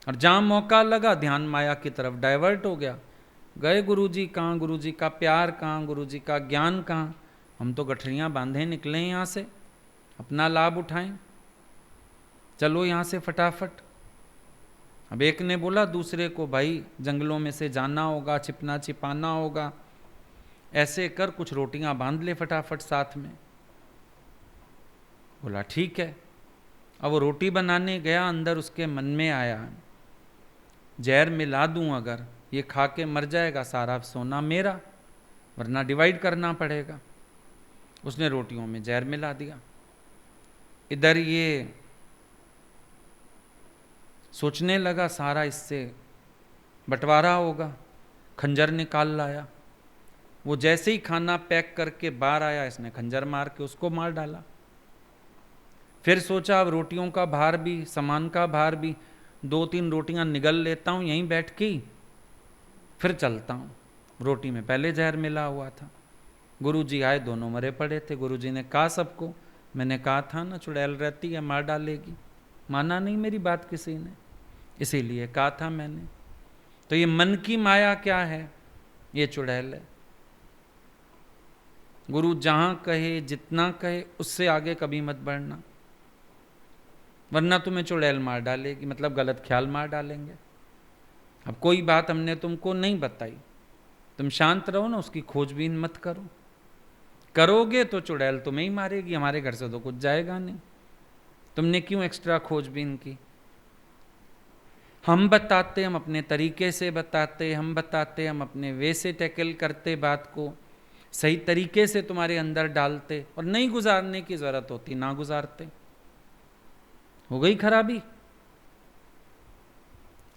और जहां मौका लगा ध्यान माया की तरफ डाइवर्ट हो गया। गए गुरुजी कहाँ, गुरुजी का प्यार कहाँ, गुरुजी का ज्ञान कहाँ। हम तो गठरियाँ बांधे निकले हैं यहाँ से, अपना लाभ उठाएं, चलो यहाँ से फटाफट। अब एक ने बोला दूसरे को, भाई जंगलों में से जाना होगा, छिपना छिपाना होगा, ऐसे कर कुछ रोटियां बांध ले फटाफट साथ में। बोला ठीक है। अब वो रोटी बनाने गया, अंदर उसके मन में आया जहर मिला दूं, अगर ये खा के मर जाएगा सारा सोना मेरा, वरना डिवाइड करना पड़ेगा। उसने रोटियों में जहर मिला दिया। इधर ये सोचने लगा सारा इससे बंटवारा होगा, खंजर निकाल लाया। वो जैसे ही खाना पैक करके बाहर आया, इसने खंजर मार के उसको मार डाला। फिर सोचा अब रोटियों का भार भी, सामान का भार भी, 2-3 रोटियां निगल लेता हूँ यहीं बैठ के, फिर चलता हूँ। रोटी में पहले जहर मिला हुआ था। गुरुजी आए, दोनों मरे पड़े थे। गुरुजी ने कहा सबको, मैंने कहा था ना चुड़ैल रहती है, मार डालेगी। माना नहीं मेरी बात किसी ने, इसीलिए कहा था मैंने। तो ये मन की माया क्या है, ये चुड़ैल है। गुरु जहां कहे, जितना कहे, उससे आगे कभी मत बढ़ना, वरना तुम्हें चुड़ैल मार डालेगी, मतलब गलत ख्याल मार डालेंगे। अब कोई बात हमने तुमको नहीं बताई, तुम शांत रहो ना, उसकी खोजबीन मत करो। करोगे तो चुड़ैल तुम्हें ही मारेगी, हमारे घर से तो कुछ जाएगा नहीं। तुमने क्यों एक्स्ट्रा खोजबीन की? हम बताते, हम अपने तरीके से बताते, हम बताते, हम अपने वे से टैकल करते, बात को सही तरीके से तुम्हारे अंदर डालते, और नहीं गुजारने की जरूरत होती ना गुजारते। हो गई खराबी।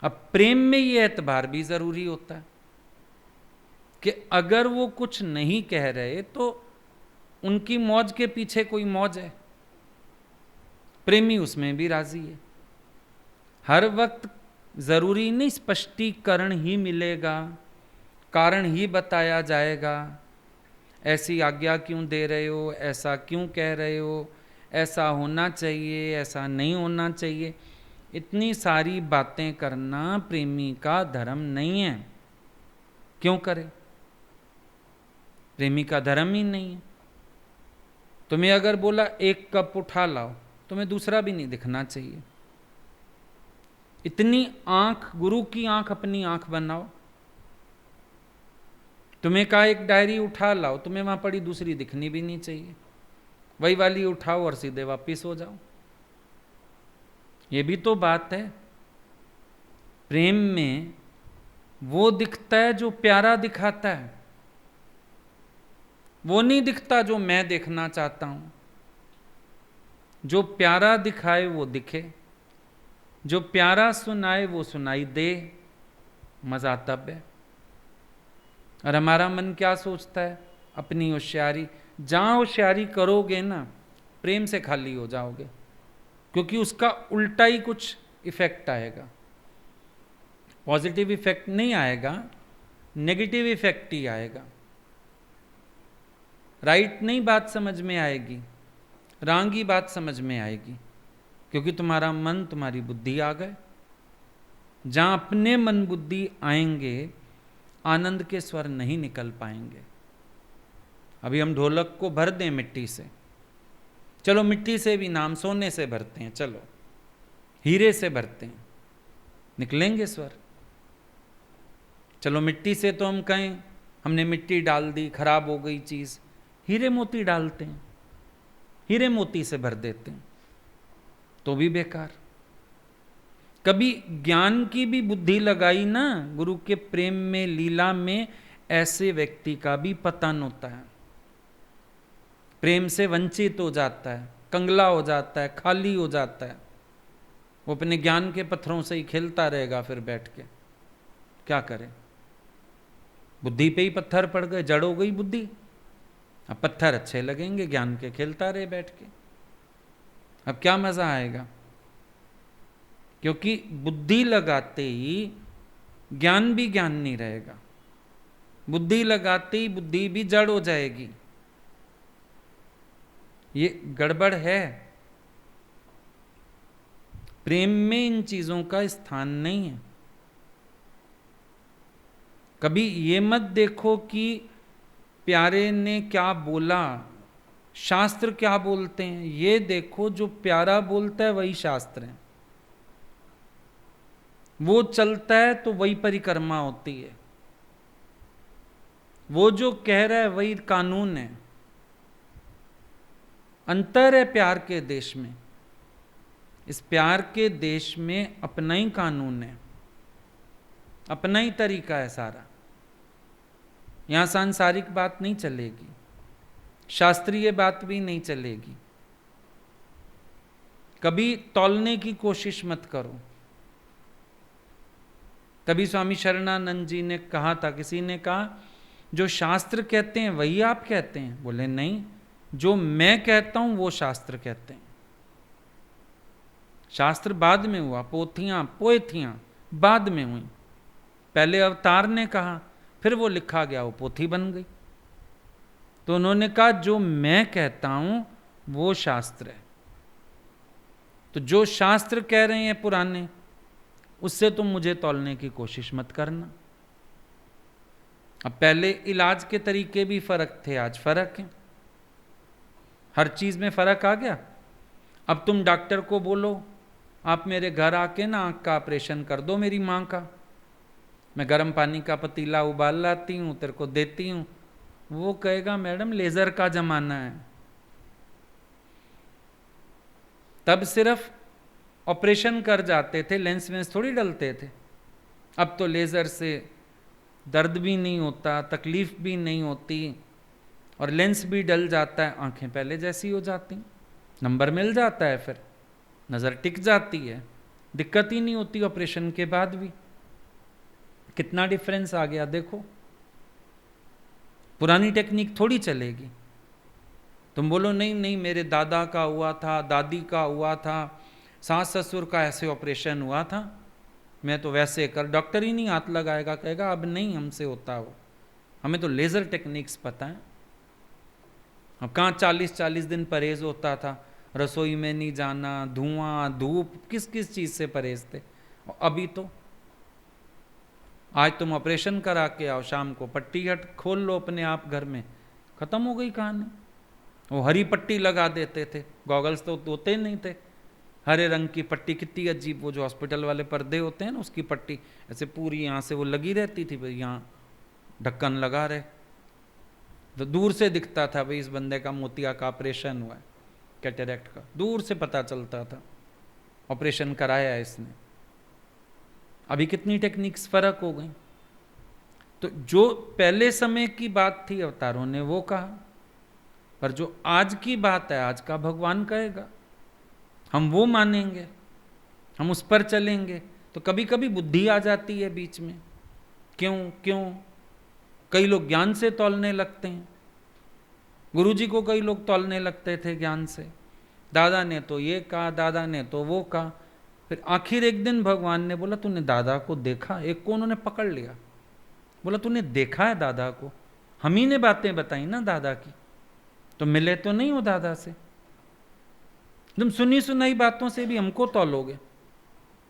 अब प्रेम में ये एतबार भी जरूरी होता है कि अगर वो कुछ नहीं कह रहे तो उनकी मौज के पीछे कोई मौज है, प्रेमी उसमें भी राजी है। हर वक्त जरूरी नहीं स्पष्टीकरण ही मिलेगा, कारण ही बताया जाएगा, ऐसी आज्ञा क्यों दे रहे हो, ऐसा क्यों कह रहे हो, ऐसा होना चाहिए, ऐसा नहीं होना चाहिए। इतनी सारी बातें करना प्रेमी का धर्म नहीं है। क्यों करे? प्रेमी का धर्म ही नहीं है। तुम्हें अगर बोला एक कप उठा लाओ, तुम्हें दूसरा भी नहीं दिखना चाहिए। इतनी आंख, गुरु की आंख अपनी आंख बनाओ। तुम्हें कहा एक डायरी उठा लाओ, तुम्हें वहां पड़ी दूसरी दिखनी भी नहीं चाहिए। वही वाली उठाओ और सीधे वापिस हो जाओ। ये भी तो बात है। प्रेम में वो दिखता है जो प्यारा दिखाता है, वो नहीं दिखता जो मैं देखना चाहता हूं। जो प्यारा दिखाए वो दिखे, जो प्यारा सुनाए वो सुनाई दे। मजा तब है। और हमारा मन क्या सोचता है? अपनी होशियारी। जहां होशियारी करोगे ना, प्रेम से खाली हो जाओगे, क्योंकि उसका उल्टा ही कुछ इफेक्ट आएगा। पॉजिटिव इफेक्ट नहीं आएगा, नेगेटिव इफेक्ट ही आएगा। राइट नहीं बात समझ में आएगी, रॉन्ग ही बात समझ में आएगी, क्योंकि तुम्हारा मन, तुम्हारी बुद्धि आ गए। जहां अपने मन बुद्धि आएंगे, आनंद के स्वर नहीं निकल पाएंगे। अभी हम ढोलक को भर दें मिट्टी से, चलो मिट्टी से भी नाम, सोने से भरते हैं, चलो हीरे से भरते हैं, निकलेंगे स्वर। चलो मिट्टी से तो हम कहें हमने मिट्टी डाल दी, खराब हो गई चीज, हीरे मोती डालते हैं, हीरे मोती से भर देते हैं, तो भी बेकार। कभी ज्ञान की भी बुद्धि लगाई ना गुरु के प्रेम में, लीला में, ऐसे व्यक्ति का भी पतन होता है। प्रेम से वंचित हो जाता है, कंगला हो जाता है, खाली हो जाता है। वो अपने ज्ञान के पत्थरों से ही खेलता रहेगा फिर बैठ के। क्या करे? बुद्धि पे ही पत्थर पड़ गए, जड़ हो गई बुद्धि। अब पत्थर अच्छे लगेंगे ज्ञान के, खेलता रहे बैठ के। अब क्या मजा आएगा? क्योंकि बुद्धि लगाते ही ज्ञान भी ज्ञान नहीं रहेगा, बुद्धि लगाते ही बुद्धि भी जड़ हो जाएगी। ये गड़बड़ है। प्रेम में इन चीजों का स्थान नहीं है। कभी ये मत देखो कि प्यारे ने क्या बोला, शास्त्र क्या बोलते हैं। ये देखो जो प्यारा बोलता है वही शास्त्र है, वो चलता है तो वही परिक्रमा होती है, वो जो कह रहा है वही कानून है। अंतर है प्यार के देश में। इस प्यार के देश में अपना ही कानून है, अपना ही तरीका है सारा। यहां सांसारिक बात नहीं चलेगी, शास्त्रीय बात भी नहीं चलेगी। कभी तौलने की कोशिश मत करो। तभी स्वामी शरणानंद जी ने कहा था, किसी ने कहा जो शास्त्र कहते हैं वही आप कहते हैं? बोले नहीं, जो मैं कहता हूं वो शास्त्र कहते हैं। शास्त्र बाद में हुआ, पोथियां पोएथियां बाद में हुई। पहले अवतार ने कहा, फिर वो लिखा गया, वो पोथी बन गई। तो उन्होंने कहा जो मैं कहता हूं वो शास्त्र है। तो जो शास्त्र कह रहे हैं पुराने, उससे तुम मुझे तौलने की कोशिश मत करना। अब पहले इलाज के तरीके भी फर्क थे, आज फर्क है। हर चीज में फर्क आ गया। अब तुम डॉक्टर को बोलो आप मेरे घर आके ना आंख का ऑपरेशन कर दो मेरी मां का, मैं गर्म पानी का पतीला उबाल लाती हूं, तेरे को देती हूं। वो कहेगा मैडम लेजर का जमाना है। तब सिर्फ ऑपरेशन कर जाते थे, लेंस वेंस थोड़ी डलते थे। अब तो लेजर से दर्द भी नहीं होता, तकलीफ भी नहीं होती, और लेंस भी डल जाता है, आंखें पहले जैसी हो जाती, नंबर मिल जाता है, फिर नज़र टिक जाती है, दिक्कत ही नहीं होती ऑपरेशन के बाद भी। कितना डिफरेंस आ गया देखो। पुरानी टेक्निक थोड़ी चलेगी। तुम बोलो नहीं नहीं मेरे दादा का हुआ था, दादी का हुआ था, सास ससुर का ऐसे ऑपरेशन हुआ था, मैं तो वैसे कर, डॉक्टर ही नहीं हाथ लगाएगा, कहेगा अब नहीं हमसे होता वो, हमें तो लेज़र टेक्निक्स पता है। अब कहाँ 40-40 दिन परहेज होता था, रसोई में नहीं जाना, धुआं धूप, किस किस चीज़ से परहेज थे। और अभी तो आज तुम ऑपरेशन करा के आओ, शाम को पट्टी हट खोल लो अपने आप घर में, खत्म हो गई कहानी। वो हरी पट्टी लगा देते थे, गॉगल्स तो होते नहीं थे, हरे रंग की पट्टी, कितनी अजीब, वो जो हॉस्पिटल वाले पर्दे होते हैं ना उसकी पट्टी ऐसे पूरी यहाँ से वो लगी रहती थी, भाई यहाँ ढक्कन लगा रहे, तो दूर से दिखता था भाई इस बंदे का मोतिया का ऑपरेशन हुआ है, कैटरेक्ट का, दूर से पता चलता था ऑपरेशन कराया है इसने। अभी कितनी टेक्निक्स फर्क हो गई। तो जो पहले समय की बात थी अवतारों ने वो कहा, पर जो आज की बात है आज का भगवान कहेगा, हम वो मानेंगे, हम उस पर चलेंगे। तो कभी कभी बुद्धि आ जाती है बीच में, क्यों क्यों, कई लोग ज्ञान से तौलने लगते हैं, गुरुजी को कई लोग तौलने लगते थे ज्ञान से, दादा ने तो ये कहा, दादा ने तो वो कहा। फिर आखिर एक दिन भगवान ने बोला तूने दादा को देखा? एक को उन्होंने पकड़ लिया, बोला तूने देखा है दादा को? हम ही ने बातें बताई ना दादा की, तो मिले तो नहीं हो दादा से, तुम सुनी सुनाई बातों से भी हमको तौलोगे।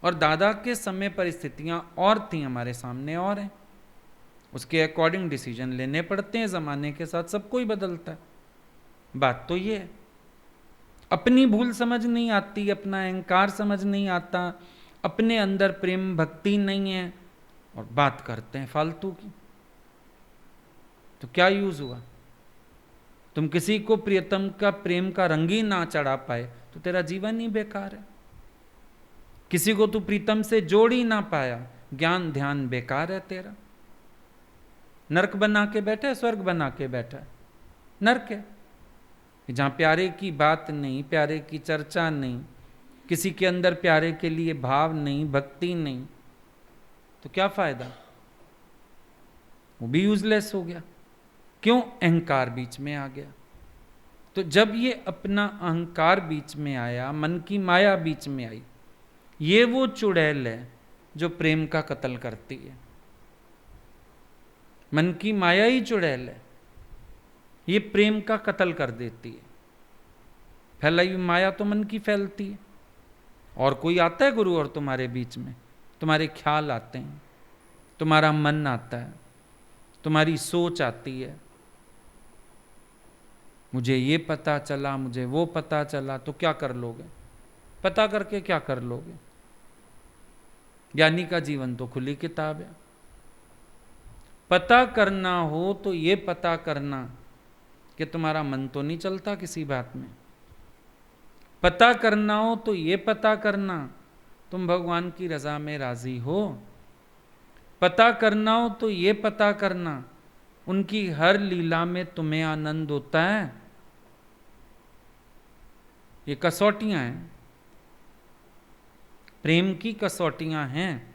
और दादा के समय परिस्थितियां और थी, हमारे सामने और हैं, उसके अकॉर्डिंग डिसीजन लेने पड़ते हैं, जमाने के साथ सब कोई बदलता है। बात तो ये है, अपनी भूल समझ नहीं आती, अपना अहंकार समझ नहीं आता, अपने अंदर प्रेम भक्ति नहीं है और बात करते हैं फालतू की, तो क्या यूज हुआ? तुम किसी को प्रियतम का प्रेम का रंग ही ना चढ़ा पाए तो तेरा जीवन ही बेकार है। किसी को तू प्रीतम से जोड़ ही ना पाया, ज्ञान ध्यान बेकार है तेरा। नरक बना के बैठा है, स्वर्ग बना के बैठा है? नरक है, जहां प्यारे की बात नहीं, प्यारे की चर्चा नहीं, किसी के अंदर प्यारे के लिए भाव नहीं, भक्ति नहीं, तो क्या फायदा? वो भी यूजलेस हो गया। क्यों? अहंकार बीच में आ गया। तो जब ये अपना अहंकार बीच में आया, मन की माया बीच में आई, ये वो चुड़ैल है जो प्रेम का कत्ल करती है। मन की माया ही चुड़ैल है, ये प्रेम का कत्ल कर देती है। फैलाई हुई माया तो मन की फैलती है। और कोई आता है गुरु और तुम्हारे बीच में? तुम्हारे ख्याल आते हैं, तुम्हारा मन आता है, तुम्हारी सोच आती है, मुझे ये पता चला, मुझे वो पता चला, तो क्या कर लोगे? पता करके क्या कर लोगे? ज्ञानी का जीवन तो खुली किताब है। पता करना हो तो ये पता करना कि तुम्हारा मन तो नहीं चलता किसी बात में। पता करना हो तो ये पता करना तुम भगवान की रजा में राजी हो। पता करना हो तो ये पता करना उनकी हर लीला में तुम्हें आनंद होता है। ये कसौटियां हैं, प्रेम की कसौटियां हैं।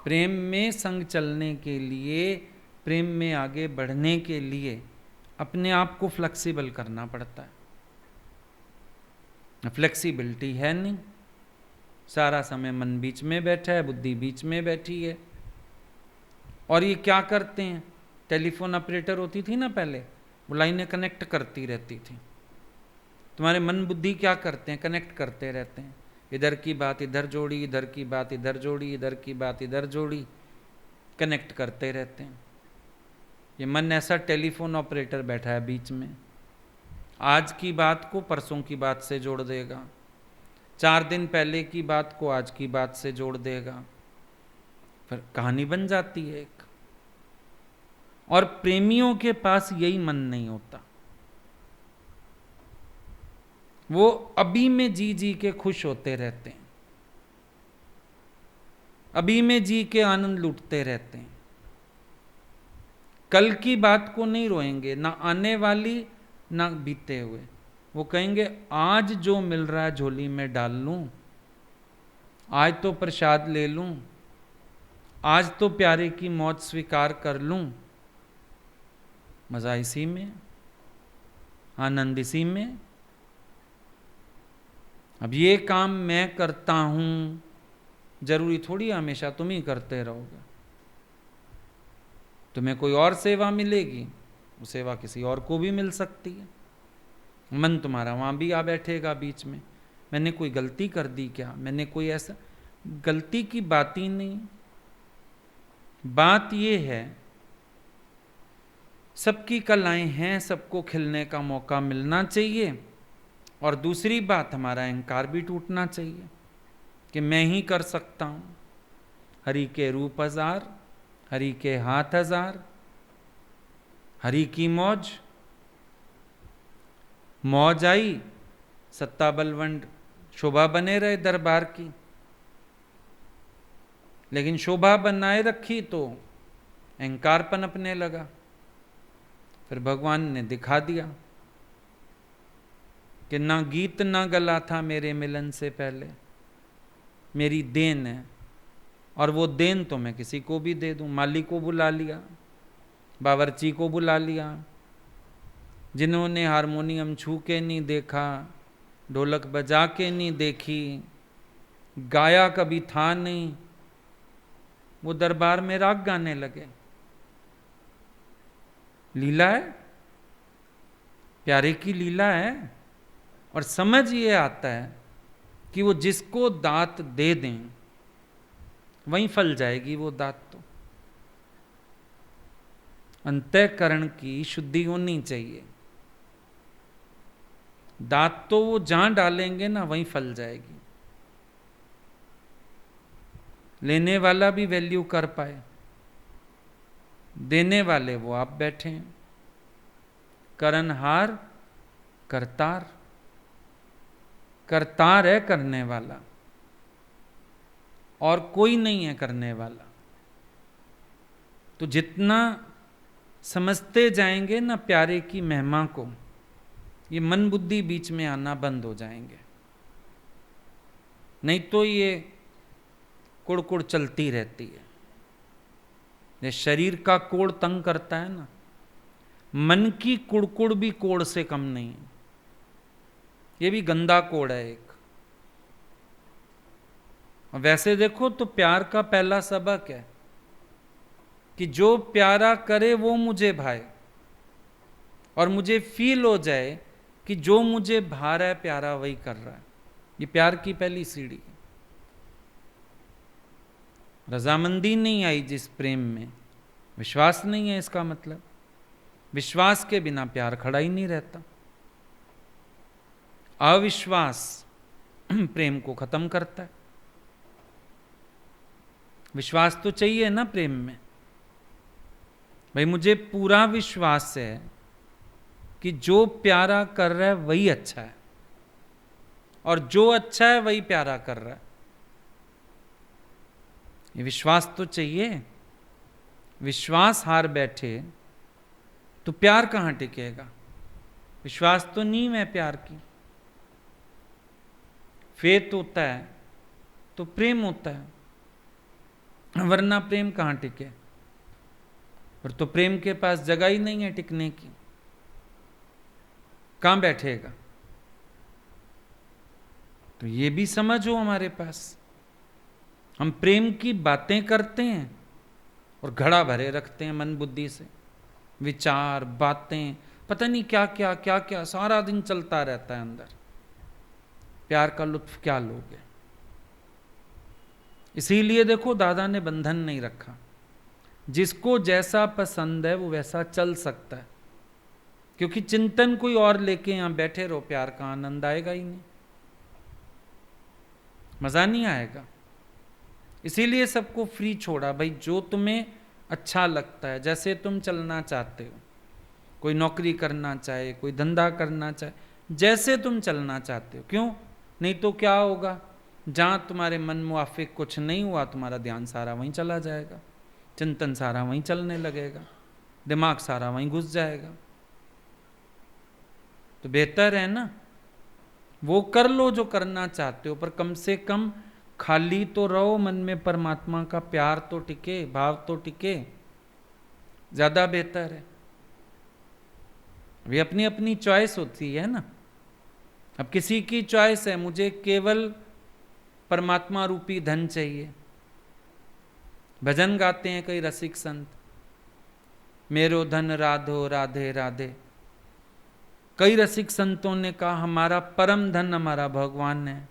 प्रेम में संग चलने के लिए, प्रेम में आगे बढ़ने के लिए अपने आप को फ्लेक्सिबल करना पड़ता है। फ्लेक्सिबिलिटी है नहीं, सारा समय मन बीच में बैठा है, बुद्धि बीच में बैठी है। और ये क्या करते हैं? टेलीफोन ऑपरेटर होती थी ना पहले, वो लाइनें कनेक्ट करती रहती थी। तुम्हारे मन बुद्धि क्या करते हैं? कनेक्ट करते रहते हैं। इधर की बात इधर जोड़ी, इधर की बात इधर जोड़ी, इधर की बात इधर जोड़ी, कनेक्ट करते रहते हैं। ये मन ऐसा टेलीफोन ऑपरेटर बैठा है बीच में, आज की बात को परसों की बात से जोड़ देगा, 4 दिन पहले की बात को आज की बात से जोड़ देगा, फिर कहानी बन जाती है एक। और प्रेमियों के पास यही मन नहीं होता, वो अभी में जी जी के खुश होते रहते हैं, अभी में जी के आनंद लूटते रहते हैं। कल की बात को नहीं रोएंगे, ना आने वाली ना बीते हुए। वो कहेंगे आज जो मिल रहा है झोली में डाल लूं, आज तो प्रसाद ले लूं, आज तो प्यारे की मौत स्वीकार कर लूं। मजा इसी में, आनंद इसी में। अब ये काम मैं करता हूं, जरूरी थोड़ी हमेशा तुम ही करते रहोगे। तुम्हें कोई और सेवा मिलेगी, वो सेवा किसी और को भी मिल सकती है। मन तुम्हारा वहाँ भी आ बैठेगा बीच में। मैंने कोई गलती कर दी क्या, मैंने कोई ऐसा, गलती की बात ही नहीं। बात ये है सबकी कलाएं हैं, सबको खिलने का मौका मिलना चाहिए। और दूसरी बात, हमारा अहंकार भी टूटना चाहिए कि मैं ही कर सकता हूं। हरि के रूप हजार, हरि के हाथ हजार, हरि की मौज। मौज आई, सत्ता बलवंड शोभा बने रहे दरबार की, लेकिन शोभा बनाए रखी तो अहंकार पनपने लगा। फिर भगवान ने दिखा दिया कि ना गीत ना गला था मेरे मिलन से पहले, मेरी देन है, और वो देन तो मैं किसी को भी दे दूं। माली को बुला लिया, बावर्ची को बुला लिया, जिन्होंने हारमोनियम छू के नहीं देखा, ढोलक बजा के नहीं देखी, गाया कभी था नहीं, वो दरबार में राग गाने लगे। लीला है, प्यारे की लीला है। और समझ ये आता है कि वो जिसको दात दे दें वहीं फल जाएगी वो दात। तो अंतःकरण की शुद्धि होनी चाहिए। दात तो वो जहां डालेंगे ना वहीं फल जाएगी। लेने वाला भी वैल्यू कर पाए, देने वाले वो आप बैठे हैं। करनहार करतार, करतार है करने वाला, और कोई नहीं है करने वाला। तो जितना समझते जाएंगे ना प्यारे की महिमा को, ये मन बुद्धि बीच में आना बंद हो जाएंगे। नहीं तो ये कुड़कुड़ चलती रहती है। ये शरीर का कोड़ तंग करता है ना, मन की कुड़कुड़ भी कोड़ से कम नहीं है। ये भी गंदा कोड़ है एक। वैसे देखो तो प्यार का पहला सबक है कि जो प्यारा करे वो मुझे भाए, और मुझे फील हो जाए कि जो मुझे भा रहा है प्यारा वही कर रहा है। ये प्यार की पहली सीढ़ी है। रजामंदी नहीं आई जिस प्रेम में, विश्वास नहीं है इसका मतलब। विश्वास के बिना प्यार खड़ा ही नहीं रहता। अविश्वास प्रेम को खत्म करता है। विश्वास तो चाहिए ना प्रेम में। भाई मुझे पूरा विश्वास है कि जो प्यारा कर रहा है वही अच्छा है, और जो अच्छा है वही प्यारा कर रहा है। ये विश्वास तो चाहिए। विश्वास हार बैठे तो प्यार कहां टिकेगा। विश्वास तो नींव है प्यार की। फेथ होता है तो प्रेम होता है, वरना प्रेम कहां टिके। और तो प्रेम के पास जगह ही नहीं है टिकने की, कहां बैठेगा। तो ये भी समझ हो हमारे पास। हम प्रेम की बातें करते हैं और घड़ा भरे रखते हैं मन बुद्धि से, विचार बातें पता नहीं क्या क्या क्या क्या सारा दिन चलता रहता है अंदर। प्यार का लुत्फ क्या लोगे। इसीलिए देखो दादा ने बंधन नहीं रखा। जिसको जैसा पसंद है वो वैसा चल सकता है, क्योंकि चिंतन कोई और लेके यहां बैठे रहो, प्यार का आनंद आएगा ही नहीं, मजा नहीं आएगा। इसीलिए सबको फ्री छोड़ा। भाई जो तुम्हें अच्छा लगता है, जैसे तुम चलना चाहते हो, कोई नौकरी करना चाहे, कोई धंधा करना चाहे, जैसे तुम चलना चाहते हो। क्यों? नहीं तो क्या होगा, जहां तुम्हारे मन मुआफिक कुछ नहीं हुआ, तुम्हारा ध्यान सारा वहीं चला जाएगा, चिंतन सारा वहीं चलने लगेगा, दिमाग सारा वहीं घुस जाएगा। तो बेहतर है ना, वो कर लो जो करना चाहते हो, पर कम से कम खाली तो रहो, मन में परमात्मा का प्यार तो टिके, भाव तो टिके, ज्यादा बेहतर है। अभी अपनी अपनी चॉइस होती है ना। अब किसी की चॉइस है मुझे केवल परमात्मा रूपी धन चाहिए। भजन गाते हैं कई रसिक संत, मेरो धन राधो राधे राधे, कई रसिक संतों ने कहा हमारा परम धन हमारा भगवान है।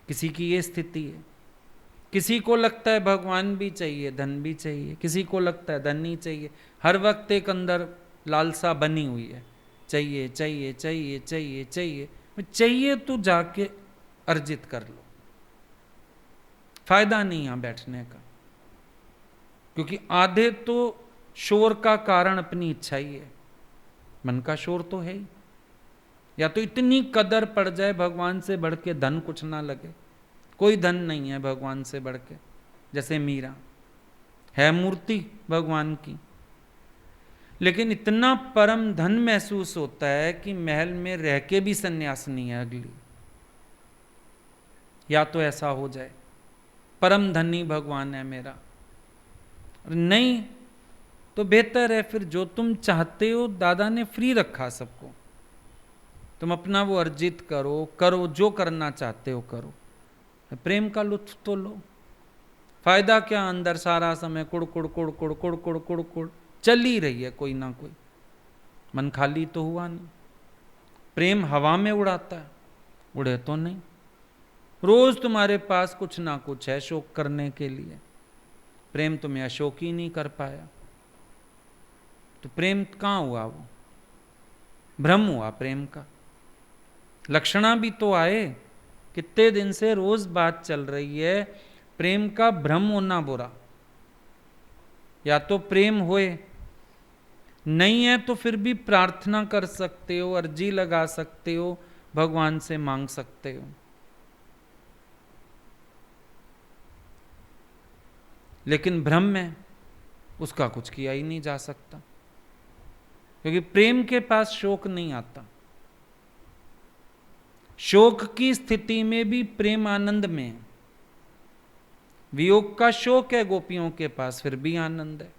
किसी की ये स्थिति है। किसी को लगता है भगवान भी चाहिए, धन भी चाहिए, किसी को लगता है धन नहीं चाहिए। हर वक्त एक अंदर लालसा बनी हुई है, चाहिए चाहिए चाहिए चाहिए चाहिए। चाहिए तो जाके अर्जित कर लो, फायदा नहीं यहां बैठने का। क्योंकि आधे तो शोर का कारण अपनी इच्छा ही है, मन का शोर तो है ही। या तो इतनी कदर पड़ जाए भगवान से बढ़ के धन कुछ ना लगे, कोई धन नहीं है भगवान से बढ़ के। जैसे मीरा है मूर्ति भगवान की, लेकिन इतना परम धन महसूस होता है कि महल में रह के भी संन्यास नहीं है अगली। या तो ऐसा हो जाए परम धनी भगवान है मेरा, नहीं तो बेहतर है फिर जो तुम चाहते हो, दादा ने फ्री रखा सबको, तुम अपना वो अर्जित करो, करो जो करना चाहते हो करो, प्रेम का लुत्फ तो लो। फायदा क्या अंदर सारा समय कुड़ कुड़ कुड़ कुड़ कुड़ कुड़ कुड़ कुड़ चल ही रही है, कोई ना कोई, मन खाली तो हुआ नहीं। प्रेम हवा में उड़ाता है, उड़े तो नहीं। रोज तुम्हारे पास कुछ ना कुछ है शोक करने के लिए, प्रेम तुम्हें अशोक ही नहीं कर पाया, तो प्रेम कहाँ हुआ? वो भ्रम हुआ प्रेम का। लक्षणा भी तो आए, कितने दिन से रोज बात चल रही है, प्रेम का भ्रम होना बुरा। या तो प्रेम होए, नहीं है तो फिर भी प्रार्थना कर सकते हो, अर्जी लगा सकते हो, भगवान से मांग सकते हो। लेकिन भ्रम में उसका कुछ किया ही नहीं जा सकता, क्योंकि प्रेम के पास शोक नहीं आता। शोक की स्थिति में भी प्रेम आनंद में है। वियोग का शोक है गोपियों के पास, फिर भी आनंद है।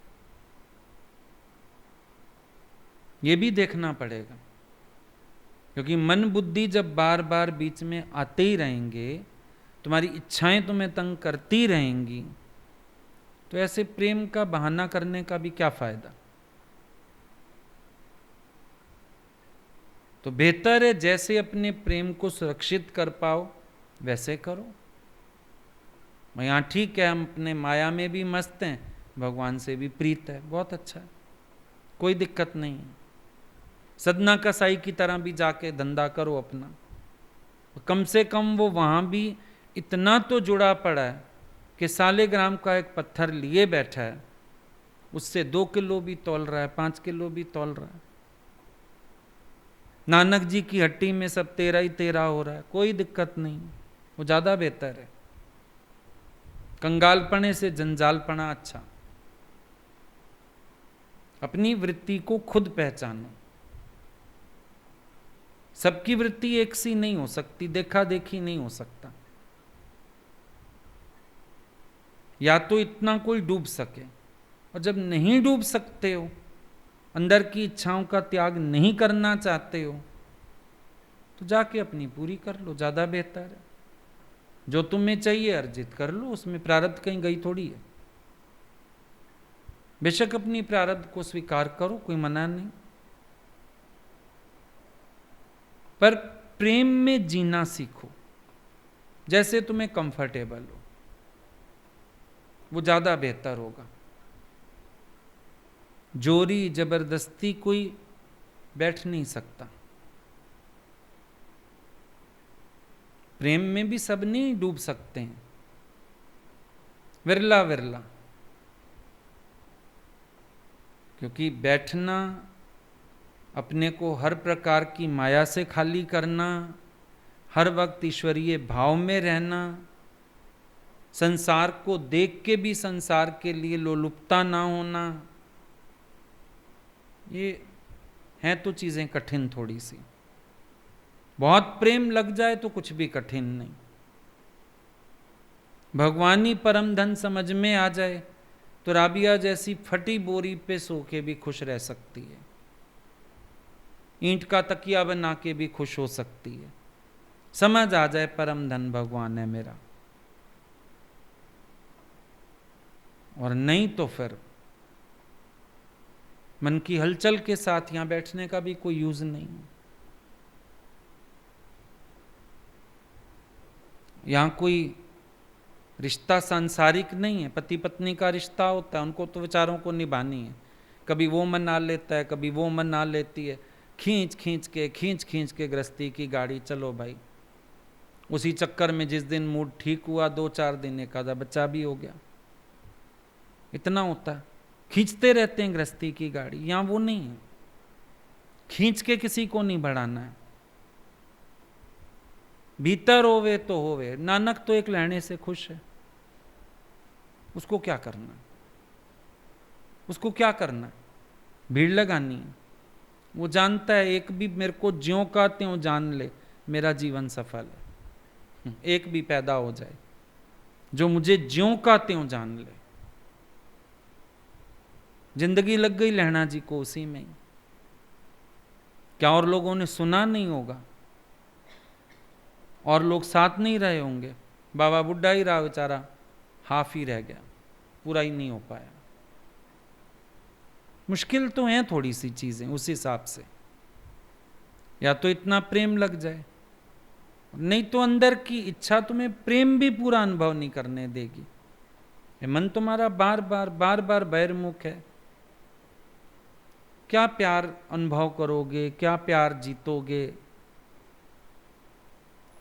यह भी देखना पड़ेगा, क्योंकि मन बुद्धि जब बार बार बीच में आते ही रहेंगे, तुम्हारी इच्छाएं तुम्हें तंग करती रहेंगी, तो ऐसे प्रेम का बहाना करने का भी क्या फायदा। तो बेहतर है जैसे अपने प्रेम को सुरक्षित कर पाओ वैसे करो। यहां ठीक है, हम अपने माया में भी मस्त हैं, भगवान से भी प्रीत है, बहुत अच्छा है, कोई दिक्कत नहीं है। सदना कसाई की तरह भी जाके धंधा करो अपना, कम से कम वो वहां भी इतना तो जुड़ा पड़ा है कि सालेग्राम का एक पत्थर लिए बैठा है, उससे 2 किलो भी तौल रहा है, 5 किलो भी तौल रहा है। नानक जी की हट्टी में सब 13 ही 13 हो रहा है, कोई दिक्कत नहीं, वो ज्यादा बेहतर है। कंगालपने से जंजालपना अच्छा। अपनी वृत्ति को खुद पहचानो। सबकी वृत्ति एक सी नहीं हो सकती, देखा देखी नहीं हो सकता। या तो इतना कोई डूब सके, और जब नहीं डूब सकते हो, अंदर की इच्छाओं का त्याग नहीं करना चाहते हो, तो जाके अपनी पूरी कर लो, ज्यादा बेहतर है। जो तुम्हें चाहिए अर्जित कर लो, उसमें प्रारब्ध कहीं गई थोड़ी है। बेशक अपनी प्रारब्ध को स्वीकार करो, कोई मना नहीं, पर प्रेम में जीना सीखो, जैसे तुम्हें कंफर्टेबल हो, वो ज्यादा बेहतर होगा। जोरी जबरदस्ती कोई बैठ नहीं सकता। प्रेम में भी सब नहीं डूब सकते हैं, विरला विरला। क्योंकि बैठना, अपने को हर प्रकार की माया से खाली करना, हर वक्त ईश्वरीय भाव में रहना, संसार को देख के भी संसार के लिए लोलुपता ना होना, ये हैं तो चीजें कठिन थोड़ी सी। बहुत प्रेम लग जाए तो कुछ भी कठिन नहीं। भगवानी परम धन समझ में आ जाए तो राबिया जैसी फटी बोरी पे सो के भी खुश रह सकती है, ईंट का तकिया बना के भी खुश हो सकती है। समझ आ जाए परम धन भगवान है मेरा। और नहीं तो फिर मन की हलचल के साथ यहाँ बैठने का भी कोई यूज नहीं है। यहाँ कोई रिश्ता सांसारिक नहीं है, पति पत्नी का रिश्ता होता है, उनको तो विचारों को निभानी है। कभी वो मना लेता है, कभी वो मना लेती है, खींच खींच के गृहस्थी की गाड़ी चलो भाई। उसी चक्कर में जिस दिन मूड ठीक हुआ 2-4 दिन एक आधा बच्चा भी हो गया, इतना होता है। खींचते रहते हैं गृहस्थी की गाड़ी। यहाँ वो नहीं है, खींच के किसी को नहीं बढ़ाना है। भीतर होवे तो होवे। नानक तो एक लहणे से खुश है, उसको क्या करना, उसको क्या करना, भीड़ लगानी है। वो जानता है एक भी मेरे को ज्यों का त्यों जान ले, मेरा जीवन सफल है। एक भी पैदा हो जाए जो मुझे ज्यों का त्यों जान ले, जिंदगी लग गई लहणा जी को उसी में ही। क्या और लोगों ने सुना नहीं होगा, और लोग साथ नहीं रहे होंगे? बाबा बुड्ढा ही रहा बेचारा, हाफ ही रह गया, पूरा ही नहीं हो पाया। मुश्किल तो है थोड़ी सी चीजें उस हिसाब से। या तो इतना प्रेम लग जाए, नहीं तो अंदर की इच्छा तुम्हें प्रेम भी पूरा अनुभव नहीं करने देगी। ये मन तुम्हारा बार बार बहिर्मुख है। क्या प्यार अनुभव करोगे, क्या प्यार जीतोगे?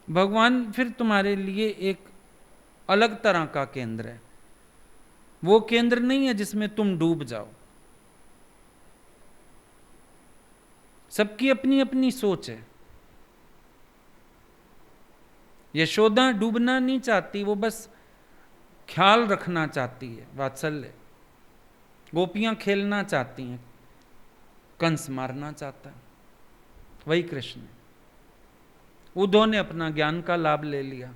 भगवान फिर तुम्हारे लिए एक अलग तरह का केंद्र है। वो केंद्र नहीं है जिसमें तुम डूब जाओ। सबकी अपनी अपनी सोच है। यशोदा डूबना नहीं चाहती, वो बस ख्याल रखना चाहती है, वात्सल्य। गोपियां खेलना चाहती हैं, कंस मारना चाहता है, वही कृष्ण। उद्धव ने अपना ज्ञान का लाभ ले लिया,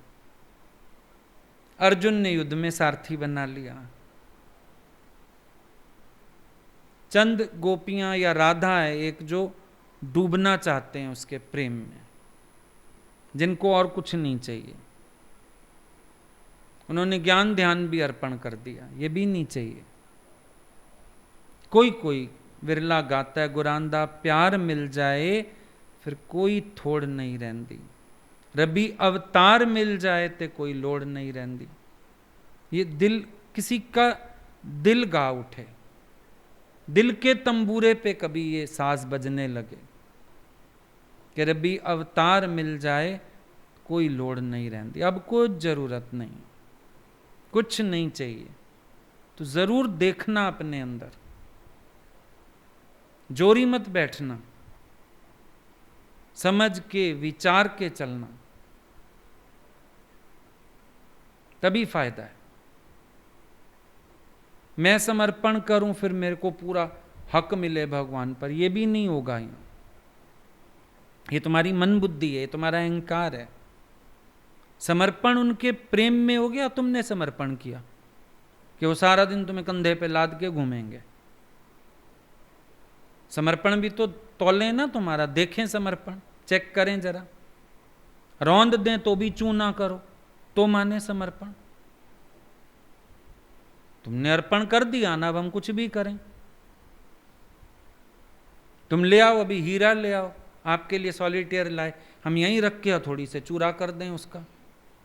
अर्जुन ने युद्ध में सारथी बना लिया। चंद गोपियां या राधा है एक जो डूबना चाहते हैं उसके प्रेम में, जिनको और कुछ नहीं चाहिए। उन्होंने ज्ञान ध्यान भी अर्पण कर दिया, ये भी नहीं चाहिए। कोई कोई विरला गाता है गुरांदा, प्यार मिल जाए फिर कोई थोड़ नहीं रहती। रबी अवतार मिल जाए ते कोई लोड़ नहीं रहती। ये दिल, किसी का दिल गा उठे, दिल के तंबूरे पे कभी ये साज बजने लगे कि रबी अवतार मिल जाए कोई लोड़ नहीं रहती। अब कोई जरूरत नहीं, कुछ नहीं चाहिए, तो जरूर देखना अपने अंदर, जोरी मत बैठना, समझ के विचार के चलना, तभी फायदा है। मैं समर्पण करूं फिर मेरे को पूरा हक मिले भगवान पर, यह भी नहीं होगा। ये तुम्हारी मन बुद्धि है, तुम्हारा अहंकार है। समर्पण उनके प्रेम में हो गया, तुमने समर्पण किया कि वो सारा दिन तुम्हें कंधे पे लाद के घूमेंगे। समर्पण भी तो तौले ना तुम्हारा, देखें समर्पण, चेक करें जरा। रौंद दें तो भी चू ना करो तो माने समर्पण। तुमने अर्पण कर दिया ना, अब हम कुछ भी करें। तुम ले आओ, अभी हीरा ले आओ, आपके लिए सॉलिटेयर लाए, हम यहीं रख के थोड़ी से चूरा कर दें उसका,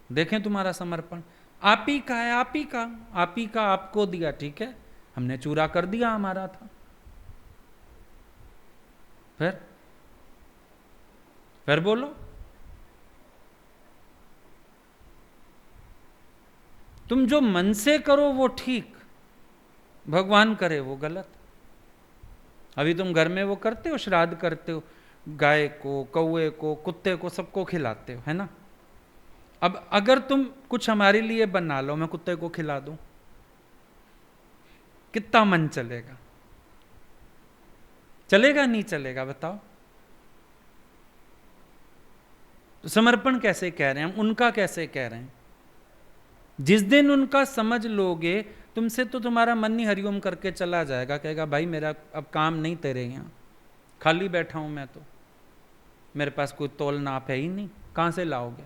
देखें तुम्हारा समर्पण। आप ही का है, आप ही का, आप ही का, आपको दिया, ठीक है, हमने चूरा कर दिया, हमारा था। फिर बोलो। तुम जो मन से करो वो ठीक, भगवान करे वो गलत। अभी तुम घर में वो करते हो, श्राद्ध करते हो, गाय को, कौवे को, कुत्ते को, सबको खिलाते हो, है ना। अब अगर तुम कुछ हमारे लिए बना लो, मैं कुत्ते को खिला दूं, कितना मन चलेगा? चलेगा नहीं चलेगा बताओ? तो समर्पण कैसे कह रहे हैं हम, उनका कैसे कह रहे हैं? जिस दिन उनका समझ लोगे, तुमसे तो तुम्हारा मन ही हरिओम करके चला जाएगा, कहेगा भाई मेरा अब काम नहीं तेरे यहाँ, खाली बैठा हूं मैं, तो मेरे पास कोई तोल नाप है ही नहीं, कहां से लाओगे?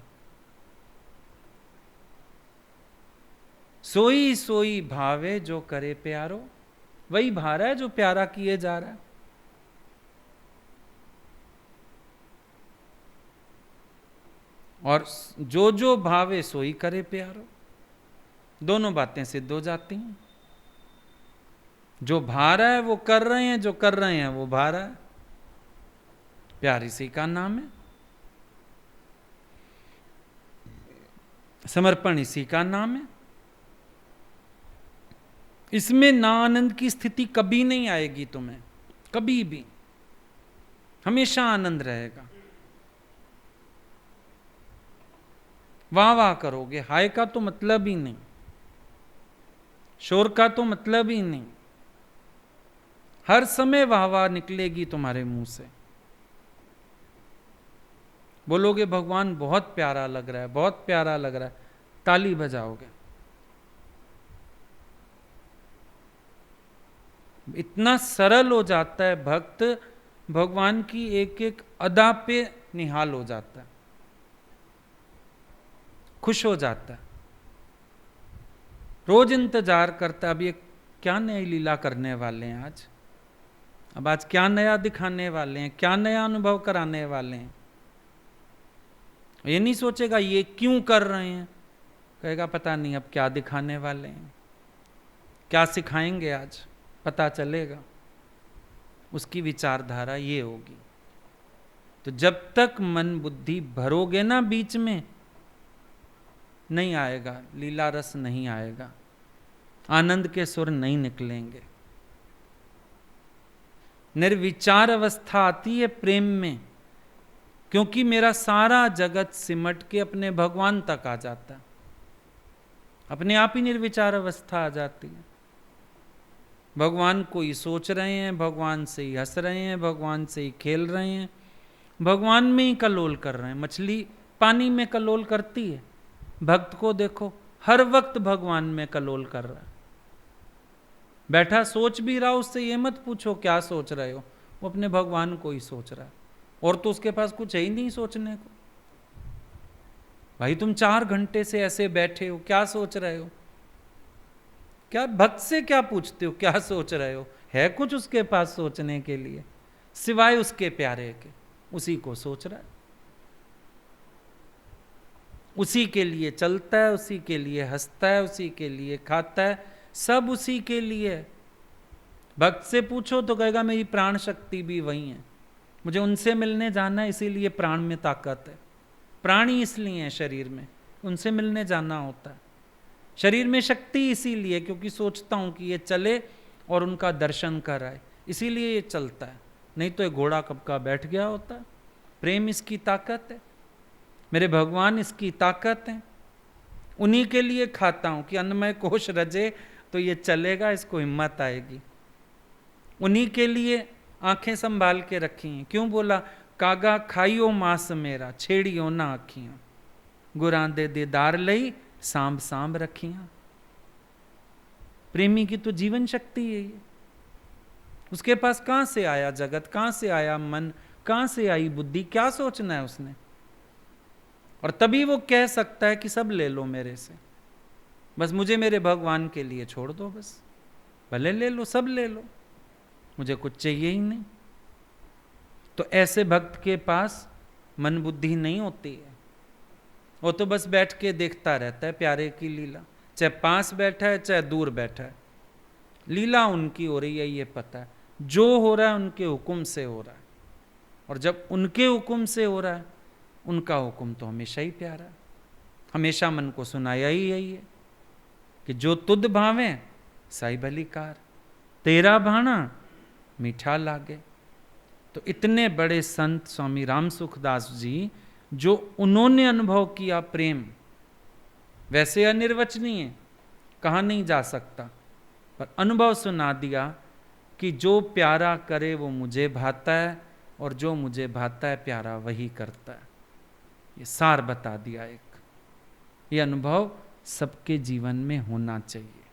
सोई सोई भावे जो करे प्यारो, वही भा रहा है जो प्यारा किए जा रहा है। और जो जो भावे सोई करे प्यारो, दोनों बातें सिद्ध हो जाती हैं। जो भा रहा है वो कर रहे हैं, जो कर रहे हैं वो भा रहा है। प्यार इसी का नाम है, समर्पण इसी का नाम है। इसमें ना आनंद की स्थिति कभी नहीं आएगी तुम्हें, कभी भी, हमेशा आनंद रहेगा। वाह वाह करोगे, हाय का तो मतलब ही नहीं, शोर का तो मतलब ही नहीं, हर समय वाह वाह निकलेगी तुम्हारे मुंह से। बोलोगे भगवान बहुत प्यारा लग रहा है, बहुत प्यारा लग रहा है, ताली बजाओगे। इतना सरल हो जाता है भक्त, भगवान की एक एक अदा पे निहाल हो जाता है, खुश हो जाता है, रोज इंतजार करता है अब ये क्या नई लीला करने वाले हैं आज, अब आज क्या नया दिखाने वाले हैं, क्या नया अनुभव कराने वाले हैं। ये नहीं सोचेगा ये क्यों कर रहे हैं, कहेगा पता नहीं अब क्या दिखाने वाले हैं, क्या सिखाएंगे आज, पता चलेगा। उसकी विचारधारा ये होगी। तो जब तक मन बुद्धि भरोगे ना बीच में, नहीं आएगा लीला रस, नहीं आएगा, आनंद के सुर नहीं निकलेंगे। निर्विचार अवस्था आती है प्रेम में, क्योंकि मेरा सारा जगत सिमट के अपने भगवान तक आ जाता है, अपने आप ही निर्विचार अवस्था आ जाती है। भगवान को ही सोच रहे हैं, भगवान से ही हंस रहे हैं, भगवान से ही खेल रहे हैं, भगवान में ही कलोल कर रहे हैं। मछली पानी में कलोल करती है, भक्त को देखो हर वक्त भगवान में कलोल कर रहा है। बैठा सोच भी रहा, उससे ये मत पूछो क्या सोच रहे हो, वो अपने भगवान को ही सोच रहा है, और तो उसके पास कुछ है ही नहीं सोचने को। भाई तुम 4 घंटे से ऐसे बैठे हो, क्या सोच रहे हो? क्या भक्त से क्या पूछते हो क्या सोच रहे हो? है कुछ उसके पास सोचने के लिए सिवाय उसके प्यारे के? उसी को सोच रहा है, उसी के लिए चलता है, उसी के लिए हंसता है, उसी के लिए खाता है, सब उसी के लिए। भक्त से पूछो तो कहेगा मेरी प्राण शक्ति भी वही है, मुझे उनसे मिलने जाना है, इसीलिए प्राण में ताकत है। प्राण ही इसलिए है शरीर में, उनसे मिलने जाना होता है। शरीर में शक्ति इसीलिए क्योंकि सोचता हूं कि ये चले और उनका दर्शन कराए, इसीलिए ये चलता है, नहीं तो ये घोड़ा कब का बैठ गया होता है। प्रेम इसकी ताकत है, मेरे भगवान इसकी ताकत है। उन्हीं के लिए खाता हूं कि अन्नमय कोश रजे तो ये चलेगा, इसको हिम्मत आएगी। उन्हीं के लिए आंखें संभाल के रखी हैं। क्यों बोला? कागा खाइयो मास मेरा, छेड़ियो ना आखियां, गुरां दे दीदार लई सांभ सांभ रखियां। प्रेमी की तो जीवन शक्ति है ये। उसके पास कहां से आया जगत, कहां से आया मन, कहां से आई बुद्धि, क्या सोचना है उसने? और तभी वो कह सकता है कि सब ले लो मेरे से, बस मुझे मेरे भगवान के लिए छोड़ दो, बस भले ले लो, सब ले लो, मुझे कुछ चाहिए ही नहीं। तो ऐसे भक्त के पास मन बुद्धि नहीं होती है, वो तो बस बैठ के देखता रहता है प्यारे की लीला, चाहे पास बैठा है चाहे दूर बैठा है, लीला उनकी हो रही है ये पता है, जो हो रहा है उनके हुक्म से हो रहा है। और जब उनके हुक्म से हो रहा है, उनका हुक्म तो हमेशा ही प्यारा है, हमेशा मन को सुनाया ही यही है कि जो तुद भावे साई भलीकार, तेरा भाना मीठा लागे। तो इतने बड़े संत स्वामी राम सुखदास जी, जो उन्होंने अनुभव किया प्रेम, वैसे अनिर्वचनीय, कहा नहीं जा सकता, पर अनुभव सुना दिया कि जो प्यारा करे वो मुझे भाता है, और जो मुझे भाता है प्यारा वही करता है। ये सार बता दिया एक। ये अनुभव सबके जीवन में होना चाहिए।